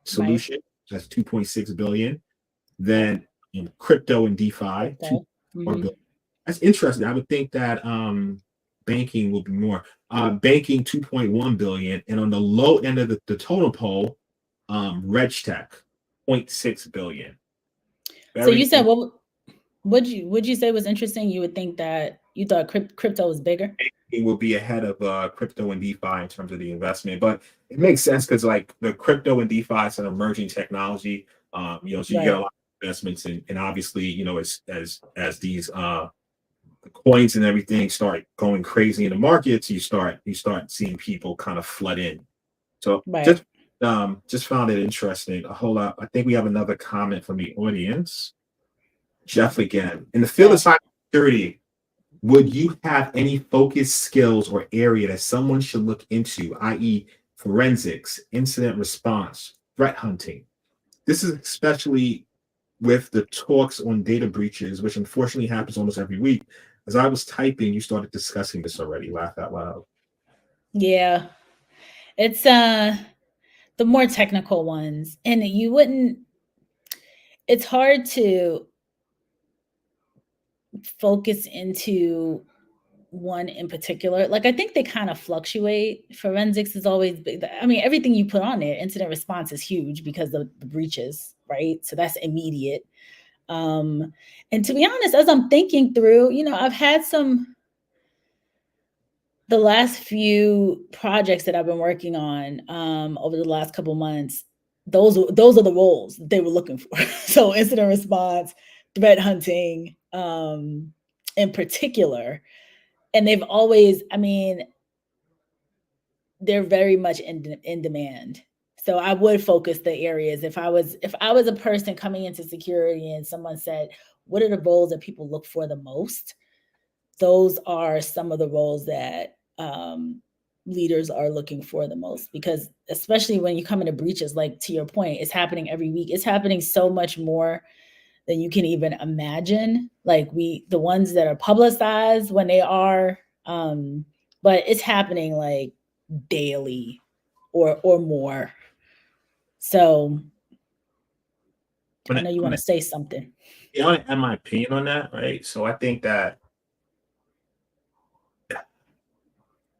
[SPEAKER 2] solution, that's 2.6 billion. Then crypto and DeFi, 2 billion. That's interesting. I would think that banking will be more. Banking 2.1 billion, and on the low end of the total pole, RegTech 0.6 billion.
[SPEAKER 3] So you said would you say was interesting? You would think that you thought crypto was bigger.
[SPEAKER 2] It will be ahead of crypto and DeFi in terms of the investment, but it makes sense because like the crypto and DeFi is an emerging technology. So you get a lot of investments, and obviously as these coins and everything start going crazy in the markets, you start seeing people kind of flood in. So just found it interesting. A whole lot. I think we have another comment from the audience. Jeff again. In the field of cybersecurity, would you have any focus skills or area that someone should look into, i.e., forensics, incident response, threat hunting? This is especially with the talks on data breaches, which unfortunately happens almost every week. As I was typing, you started discussing this already. Laugh out loud.
[SPEAKER 3] Yeah. It's the more technical ones. And it's hard to focus into one in particular. Like, I think they kind of fluctuate. Forensics is always big. I mean, everything you put on there, incident response is huge because of the breaches, right? So that's immediate. And to be honest, as I'm thinking through, I've had the last few projects that I've been working on over the last couple months, those are the roles that they were looking for. So incident response, threat hunting, in particular. And they've always, they're very much in demand. So I would focus the areas. If I was a person coming into security and someone said, what are the roles that people look for the most? Those are some of the roles that leaders are looking for the most, because especially when you come into breaches, like to your point, it's happening every week. It's happening so much more than you can even imagine. Like the ones that are publicized when they are, but it's happening like daily or more. So I know you want to say something.
[SPEAKER 2] Yeah, I want to add my opinion on that, right? So I think that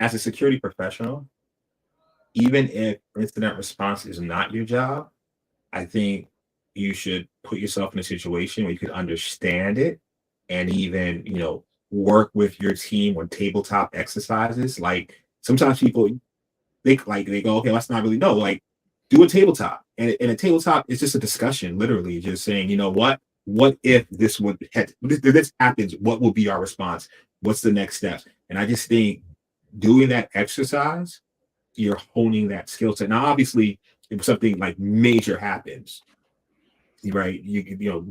[SPEAKER 2] as a security professional, even if incident response is not your job, I think you should put yourself in a situation where you could understand it and even, work with your team on tabletop exercises. Like sometimes people they go, okay, let's not really know. Like, do a tabletop. And a tabletop is just a discussion, literally just saying, what if this happens, what will be our response? What's the next step? And I just think doing that exercise, you're honing that skill set. Now, obviously, if something like major happens, right?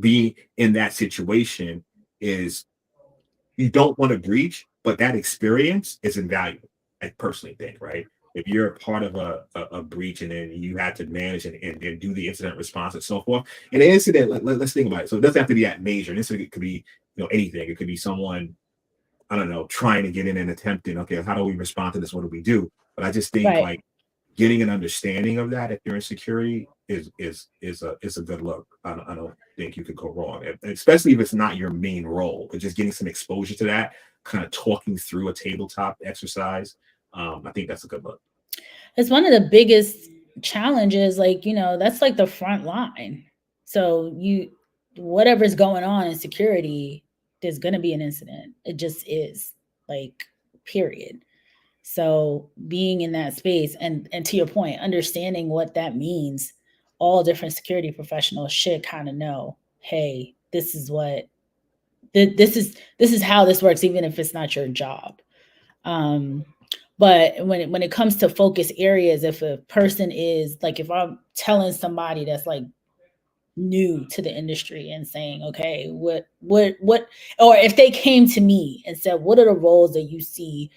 [SPEAKER 2] Being in that situation is, you don't want to breach, but that experience is invaluable. I personally think, right? If you're a part of a breach and then you had to manage and do the incident response and so forth, and an incident, let's think about it. So it doesn't have to be that major. An incident could be, anything. It could be someone, I don't know, trying to get in and attempting, okay, how do we respond to this? What do we do? But I just think
[SPEAKER 3] Right.
[SPEAKER 2] like getting an understanding of that if you're in security is a good look. I don't think you could go wrong, especially if it's not your main role, but just getting some exposure to that, kind of talking through a tabletop exercise. I think that's a good look.
[SPEAKER 3] It's one of the biggest challenges, like, that's like the front line. So whatever's going on in security, there's going to be an incident. It just is, like, period. So being in that space and to your point, understanding what that means, all different security professionals should kind of know, hey, this is how this works, even if it's not your job. But when it comes to focus areas, if a person is like, if I'm telling somebody that's like new to the industry and saying, okay, what, or if they came to me and said, what are the roles that you see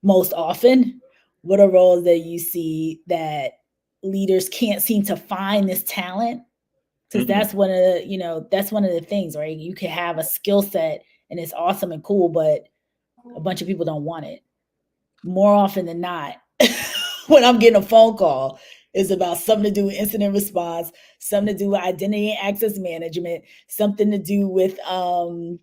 [SPEAKER 3] most often? What are roles that you see that leaders can't seem to find this talent? Because that's one of the things, right? You can have a skill set and it's awesome and cool, but a bunch of people don't want it. More often than not, when I'm getting a phone call, is about something to do with incident response, something to do with identity and access management, something to do with threat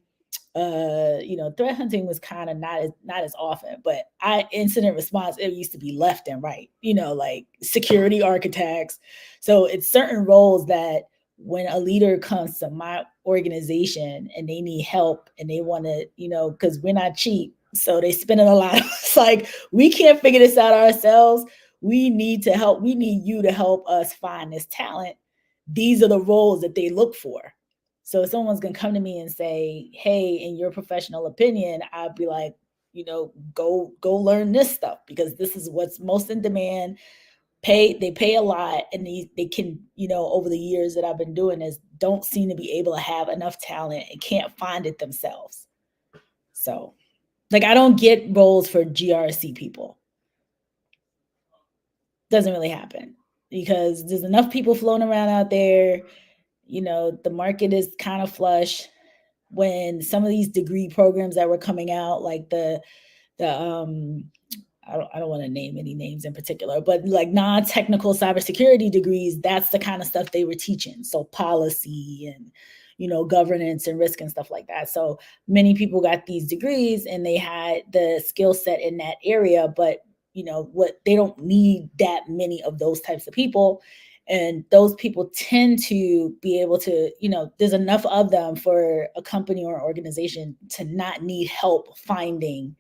[SPEAKER 3] hunting was kind of not as often, but incident response, it used to be left and right, like security architects. So it's certain roles that when a leader comes to my organization and they need help and they want to, because we're not cheap, so they spending a lot. It's like, we can't figure this out ourselves. We need to help. We need you to help us find this talent. These are the roles that they look for. So if someone's going to come to me and say, hey, in your professional opinion, I'd be like, go learn this stuff, because this is what's most in demand. They pay a lot, and they can, over the years that I've been doing this, don't seem to be able to have enough talent and can't find it themselves. So Like, I don't get roles for GRC people. Doesn't really happen because there's enough people floating around out there. You know, the market is kind of flush. When some of these degree programs that were coming out, like the I don't want to name any names in particular, but like non-technical cybersecurity degrees, that's the kind of stuff they were teaching. So policy and, you know, governance and risk and stuff like that. So many people got these degrees and they had the skill set in that area, but you know what, they don't need that many of those types of people. And those people tend to be able to, you know, there's enough of them for a company or an organization to not need help finding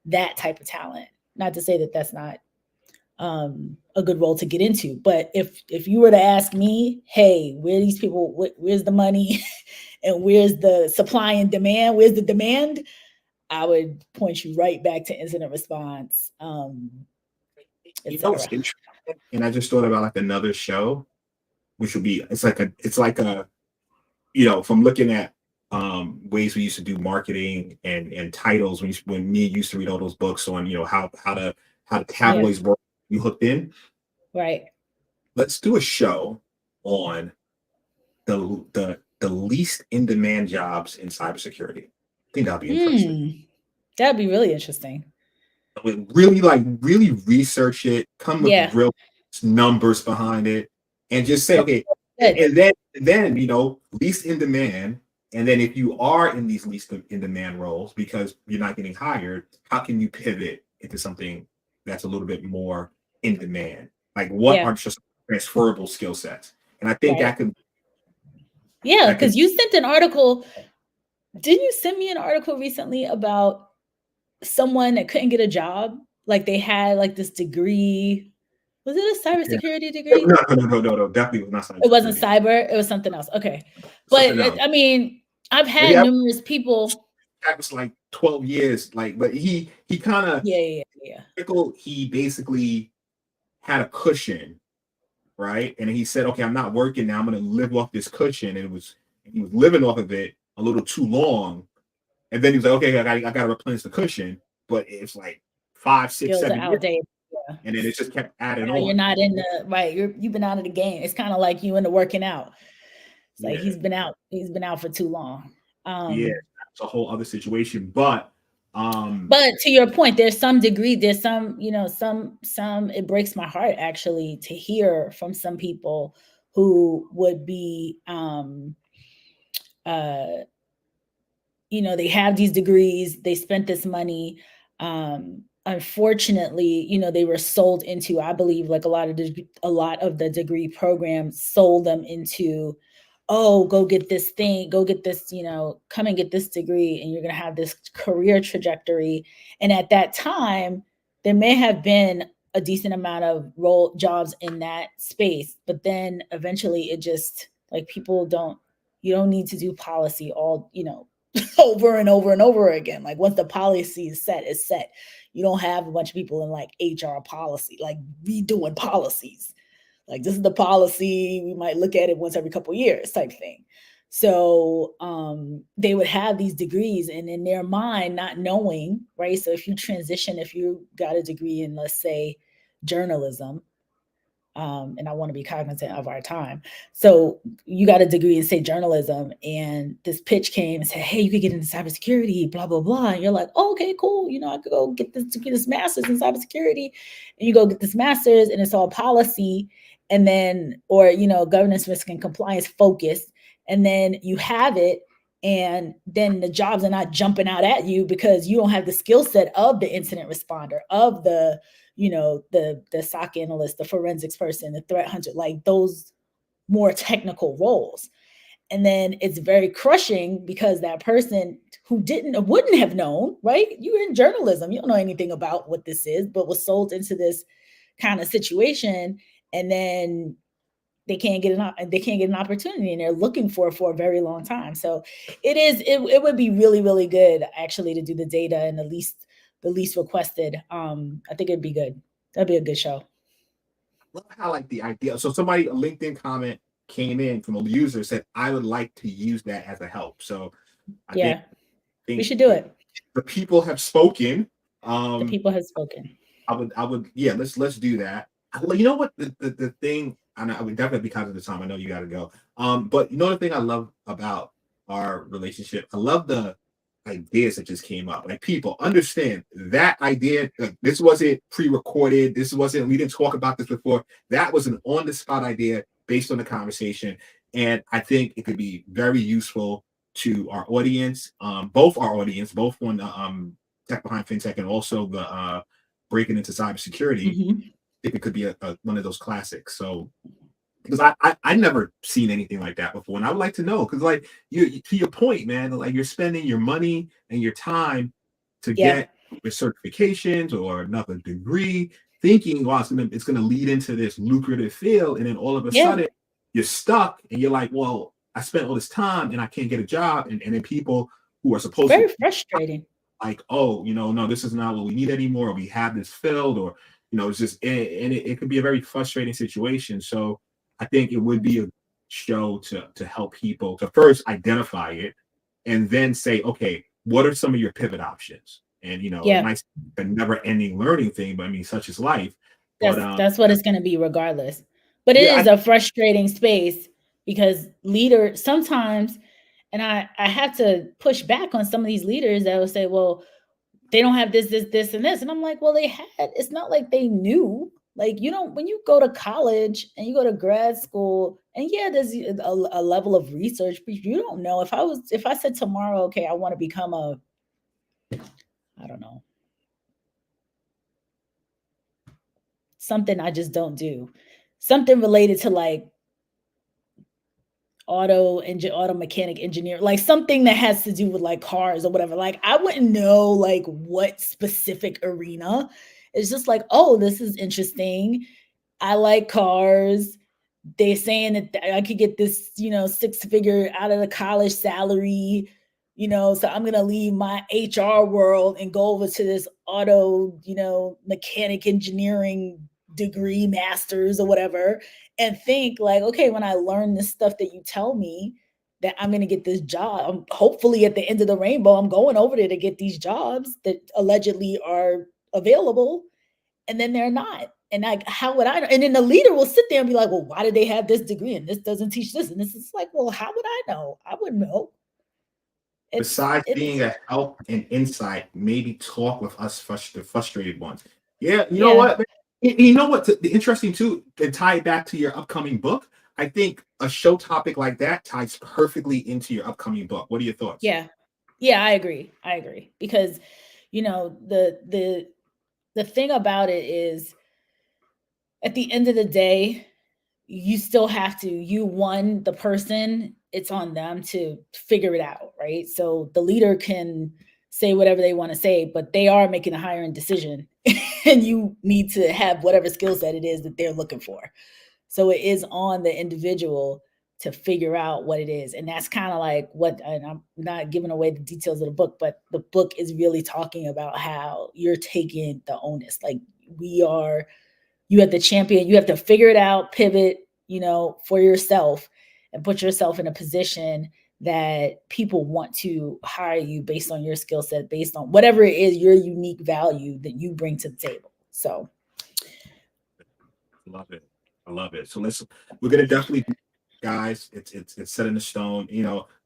[SPEAKER 3] that type of talent. Not to say that that's not a good role to get into, but if you were to ask me, hey, where are these people, where's the money and where's the supply and demand, where's the demand, I would point you right back to incident response.
[SPEAKER 2] You know what's interesting? And I just thought about like another show, which would be it's like a you know, from looking at ways we used to do marketing and titles when me used to read all those books on, you know, how the tabloids work, you hooked in.
[SPEAKER 3] Right.
[SPEAKER 2] Let's do a show on the least in demand jobs in cybersecurity. I think that'd be interesting.
[SPEAKER 3] That'd be really interesting.
[SPEAKER 2] Really research it, come with real numbers behind it, and just say, okay, and then you know, least in demand. And then if you are in these least in demand roles because you're not getting hired, how can you pivot into something that's a little bit more in demand? Like what are just transferable skill sets? And I think that could.
[SPEAKER 3] Yeah, because you sent an article. Didn't you send me an article recently about someone that couldn't get a job? Like they had like this degree. Was it a cybersecurity degree?
[SPEAKER 2] No. Definitely was not cyber.
[SPEAKER 3] It wasn't cyber. It was something else. Okay. But I mean, I've had numerous people.
[SPEAKER 2] That was like 12 years. Like, but he kind of he basically had a cushion, right? And he said, okay, I'm not working now. I'm gonna live off this cushion. And he was living off of it a little too long. And then he was like, okay, I gotta replenish the cushion. But it's like 5, 6, 7 years.
[SPEAKER 3] Outdated. Yeah.
[SPEAKER 2] And then it just kept adding on.
[SPEAKER 3] You're not in the you've been out of the game. It's kind of like you into working out. It's like he's been out for too long.
[SPEAKER 2] It's a whole other situation. But
[SPEAKER 3] to your point, there's some degree, there's some, you know, some it breaks my heart actually to hear from some people who would be you know, they have these degrees, they spent this money. Unfortunately, you know, they were sold into, I believe, like a lot of the degree programs sold them into, oh, go get this thing, go get this, you know, come and get this degree, and you're going to have this career trajectory. And at that time, there may have been a decent amount of jobs in that space, but then eventually it just like you don't need to do policy all, you know, over and over and over again. Like once the policy is set, it's set. You don't have a bunch of people in like HR policy, like redoing policies. Like this is the policy, we might look at it once every couple of years type thing. So they would have these degrees and in their mind, not knowing, right? So if you got a degree in, let's say, journalism, and I want to be cognizant of our time. So you got a degree in, say, journalism, and this pitch came and said, hey, you could get into cybersecurity, blah, blah, blah. And you're like, oh, okay, cool. You know, I could go get this master's in cybersecurity. And you go get this master's and it's all policy. And then, or, you know, governance, risk, and compliance focused. And then you have it. And then the jobs are not jumping out at you because you don't have the skill set of the incident responder, of the, you know, the SOC analyst, the forensics person, the threat hunter, like those more technical roles. And then it's very crushing because that person who wouldn't have known, right? You were in journalism, you don't know anything about what this is, but was sold into this kind of situation. And then they can't get an opportunity, and they're looking for it for a very long time. So it would be really, really good actually to do the data and the least requested. I think it'd be good. That'd be a good show.
[SPEAKER 2] Love how like the idea. So a LinkedIn comment came in from a user said, I would like to use that as a help. So I think
[SPEAKER 3] we should do it.
[SPEAKER 2] the people have spoken.
[SPEAKER 3] The people have spoken.
[SPEAKER 2] I would, yeah, let's do that. You know what, the thing, and I would definitely, because of the time, I know you got to go. But you know the thing I love about our relationship, I love the ideas that just came up. Like, people understand that idea. Like, this wasn't pre-recorded. We didn't talk about this before. That was an on-the-spot idea based on the conversation, and I think it could be very useful to our audience, both our audience, both on the Tech Behind FinTech and also the breaking into cybersecurity.
[SPEAKER 3] Mm-hmm.
[SPEAKER 2] I think it could be one of those classics. So, because I never seen anything like that before, and I would like to know, because like you, to your point, man, like, you're spending your money and your time to get your certifications or another degree, thinking, wow, it's gonna lead into this lucrative field, and then all of a sudden you're stuck, and you're like, well, I spent all this time and I can't get a job, and then people who are supposed
[SPEAKER 3] very
[SPEAKER 2] to
[SPEAKER 3] frustrating.
[SPEAKER 2] Like, oh, no, this is not what we need anymore, or we have this filled, or it's just, and it could be a very frustrating situation. So I think it would be a show to help people to first identify it, and then say, okay, what are some of your pivot options? And it might be a never-ending learning thing, but I mean, such is life. But
[SPEAKER 3] that's what it's going to be regardless. But it is a frustrating space, because leaders sometimes, and I have to push back on some of these leaders that will say, well, they don't have this, and this. And I'm like, well, it's not like they knew. Like, when you go to college and you go to grad school, and there's a level of research, but you don't know. If I said tomorrow, okay, I want to become I don't know, something I just don't do, something related to like auto mechanic engineer, like something that has to do with like cars or whatever. Like, I wouldn't know like what specific arena. It's just like, oh, this is interesting. I like cars. They're saying that I could get this, 6-figure out of the college salary, so I'm going to leave my HR world and go over to this auto, mechanic engineering degree, master's or whatever, and think like, okay, when I learn this stuff that you tell me, that I'm going to get this job, hopefully at the end of the rainbow, I'm going over there to get these jobs that allegedly are available, and then they're not. And like, how would I know? And then the leader will sit there and be like, well, why did they have this degree and this doesn't teach this? And this is like, well, how would I know? I wouldn't know.
[SPEAKER 2] Besides being a help and insight, maybe talk with us frustrated ones. Yeah, you know what? You know what? The interesting too, to tie it back to your upcoming book, I think a show topic like that ties perfectly into your upcoming book. What are your thoughts?
[SPEAKER 3] Yeah, I agree. Because the thing about it is, at the end of the day, you still have to, the person, it's on them to figure it out, right? So the leader can say whatever they want to say, but they are making a hiring decision and you need to have whatever skill set it is that they're looking for. So it is on the individual to figure out what it is. And that's kind of like and I'm not giving away the details of the book, but the book is really talking about how you're taking the onus. Like, you have the champion, you have to figure it out, pivot, for yourself, and put yourself in a position that people want to hire you based on your skill set, based on whatever it is, your unique value that you bring to the table. So
[SPEAKER 2] I love it. So we're going to definitely, guys, it's set in the stone.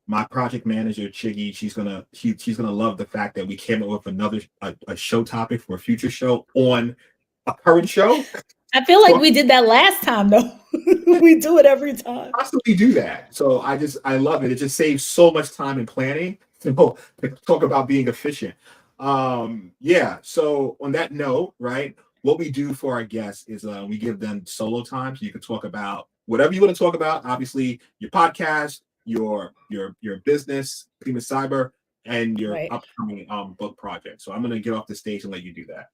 [SPEAKER 2] My project manager, Chiggy, she's gonna love the fact that we came up with another a show topic for a future show on a current show.
[SPEAKER 3] I feel like we did that last time, though. We do it every time.
[SPEAKER 2] Possibly do that. So I love it. It just saves so much time in planning. So talk about being efficient. So on that note, right, what we do for our guests is we give them solo time, so you can talk about whatever you want to talk about. Obviously, your podcast, your business, PM EST Cyber, and your upcoming book project. So I'm going to get off the stage and let you do that.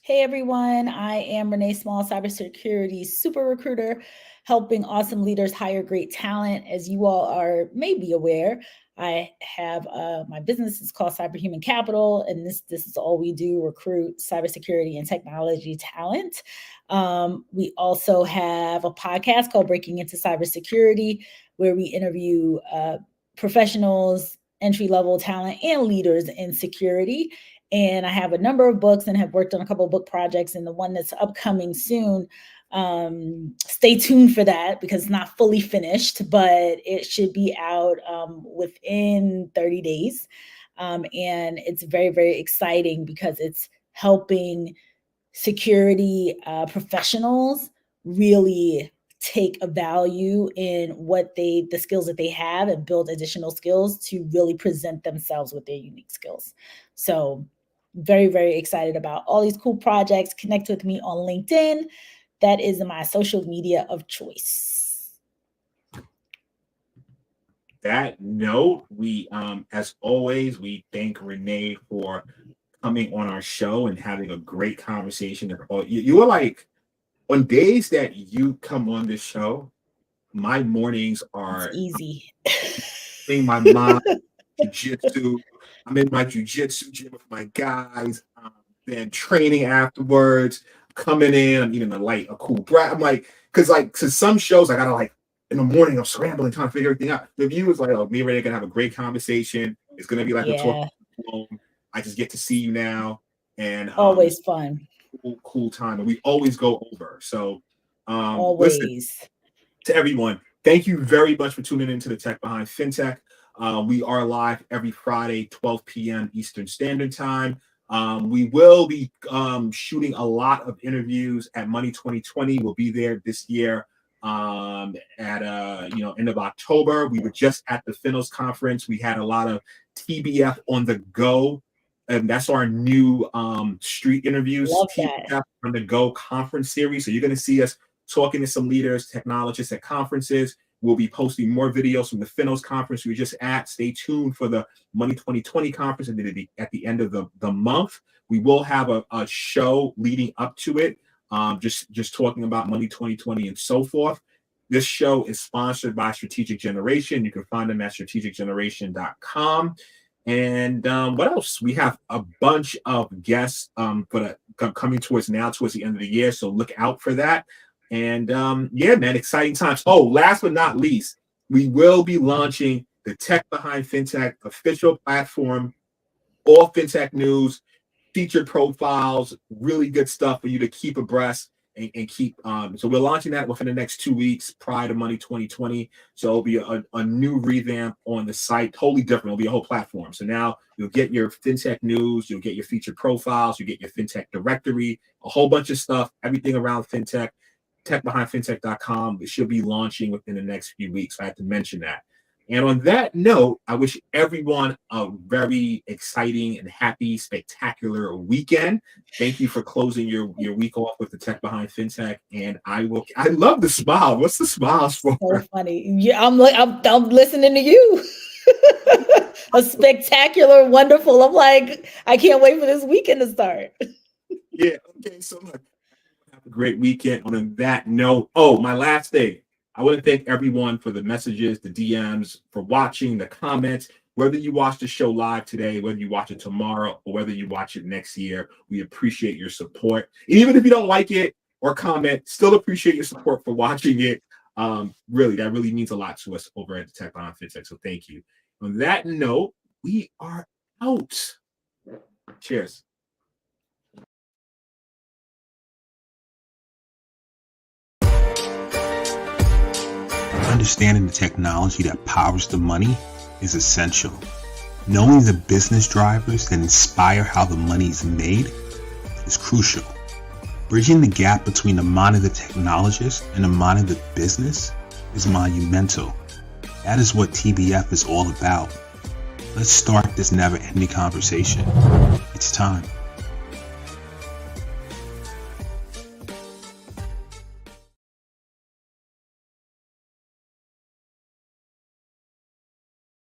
[SPEAKER 3] Hey everyone, I am Renee Small, cybersecurity super recruiter, helping awesome leaders hire great talent. As you all are maybe aware, I have my business is called Cyberhuman Capital, and this is all we do: recruit cybersecurity and technology talent. We also have a podcast called Breaking into Cybersecurity, where we interview professionals entry-level talent and leaders in security. And I have a number of books and have worked on a couple of book projects, and the one that's upcoming soon, stay tuned for that because it's not fully finished, but it should be out within 30 days. And it's very, very exciting because it's helping security professionals really take a value in the skills that they have and build additional skills to really present themselves with their unique skills. So very, very excited about all these cool projects. Connect with me on LinkedIn. That is my social media of choice.
[SPEAKER 2] That note, we, as always, we thank Renee for coming on our show and having a great conversation. You are like, on days that you come on this show, my mornings are
[SPEAKER 3] it's easy.
[SPEAKER 2] In my mind, jiu-jitsu. I'm in my jiu-jitsu gym with my guys. Then training afterwards. Coming in, I'm eating a cool brat. I'm like, because some shows I gotta like in the morning, I'm scrambling trying to figure everything out. The view is like, oh, me and Renee are gonna have a great conversation. It's gonna be like a talk. I just get to see you now, and
[SPEAKER 3] always fun.
[SPEAKER 2] Cool time, and we always go over. So,
[SPEAKER 3] always.
[SPEAKER 2] Listen, to everyone, thank you very much for tuning into the Tech Behind FinTech. We are live every Friday, 12 p.m. Eastern Standard Time. We will be shooting a lot of interviews at Money 2020. We'll be there this year at end of October. We were just at the Finos conference. We had a lot of TBF on the go, and that's our new street interviews. TBF on the go conference series. So you're going to see us talking to some leaders, technologists at conferences. We'll be posting more videos from the Finos conference we were just at. Stay tuned for the Money 2020 conference, and then at the end of the month, we will have a show leading up to it, just talking about Money 2020 and so forth. This show is sponsored by Strategic Generation. You can find them at strategicgeneration.com. And what else? We have a bunch of guests coming towards the end of the year, so look out for that. And yeah, man, exciting times. Oh, last but not least, we will be launching the Tech Behind FinTech official platform. All FinTech news, featured profiles, really good stuff for you to keep abreast and keep. So we're launching that within the next 2 weeks prior to Money 2020. So it'll be a new revamp on the site, totally different. It'll be a whole platform. So now you'll get your FinTech news, you'll get your featured profiles, you get your FinTech directory, a whole bunch of stuff, everything around FinTech. techbehindfintech.com. We should be launching within the next few weeks. I have to mention that. And on that note, I wish everyone a very exciting and happy, spectacular weekend. Thank you for closing your week off with the Tech Behind FinTech. And I love the smile. What's the smiles for?
[SPEAKER 3] So funny. Yeah, I'm listening to you. A spectacular, wonderful. I'm like, I can't wait for this weekend to start.
[SPEAKER 2] Yeah. Okay. So much. Have a great weekend. On that note, my last thing, I want to thank everyone for the messages, the DMs, for watching, the comments. Whether you watch the show live today, whether you watch it tomorrow, or whether you watch it next year, we appreciate your support. Even if you don't like it or comment, still appreciate your support for watching it. Really, that really means a lot to us over at the Tech Behind FinTech. So thank you. On that note, we are out. Cheers.
[SPEAKER 1] Understanding the technology that powers the money is essential. Knowing the business drivers that inspire how the money is made is crucial. Bridging the gap between the mind of the technologist and the mind of the business is monumental. That is what TBF is all about. Let's start this never-ending conversation. It's time.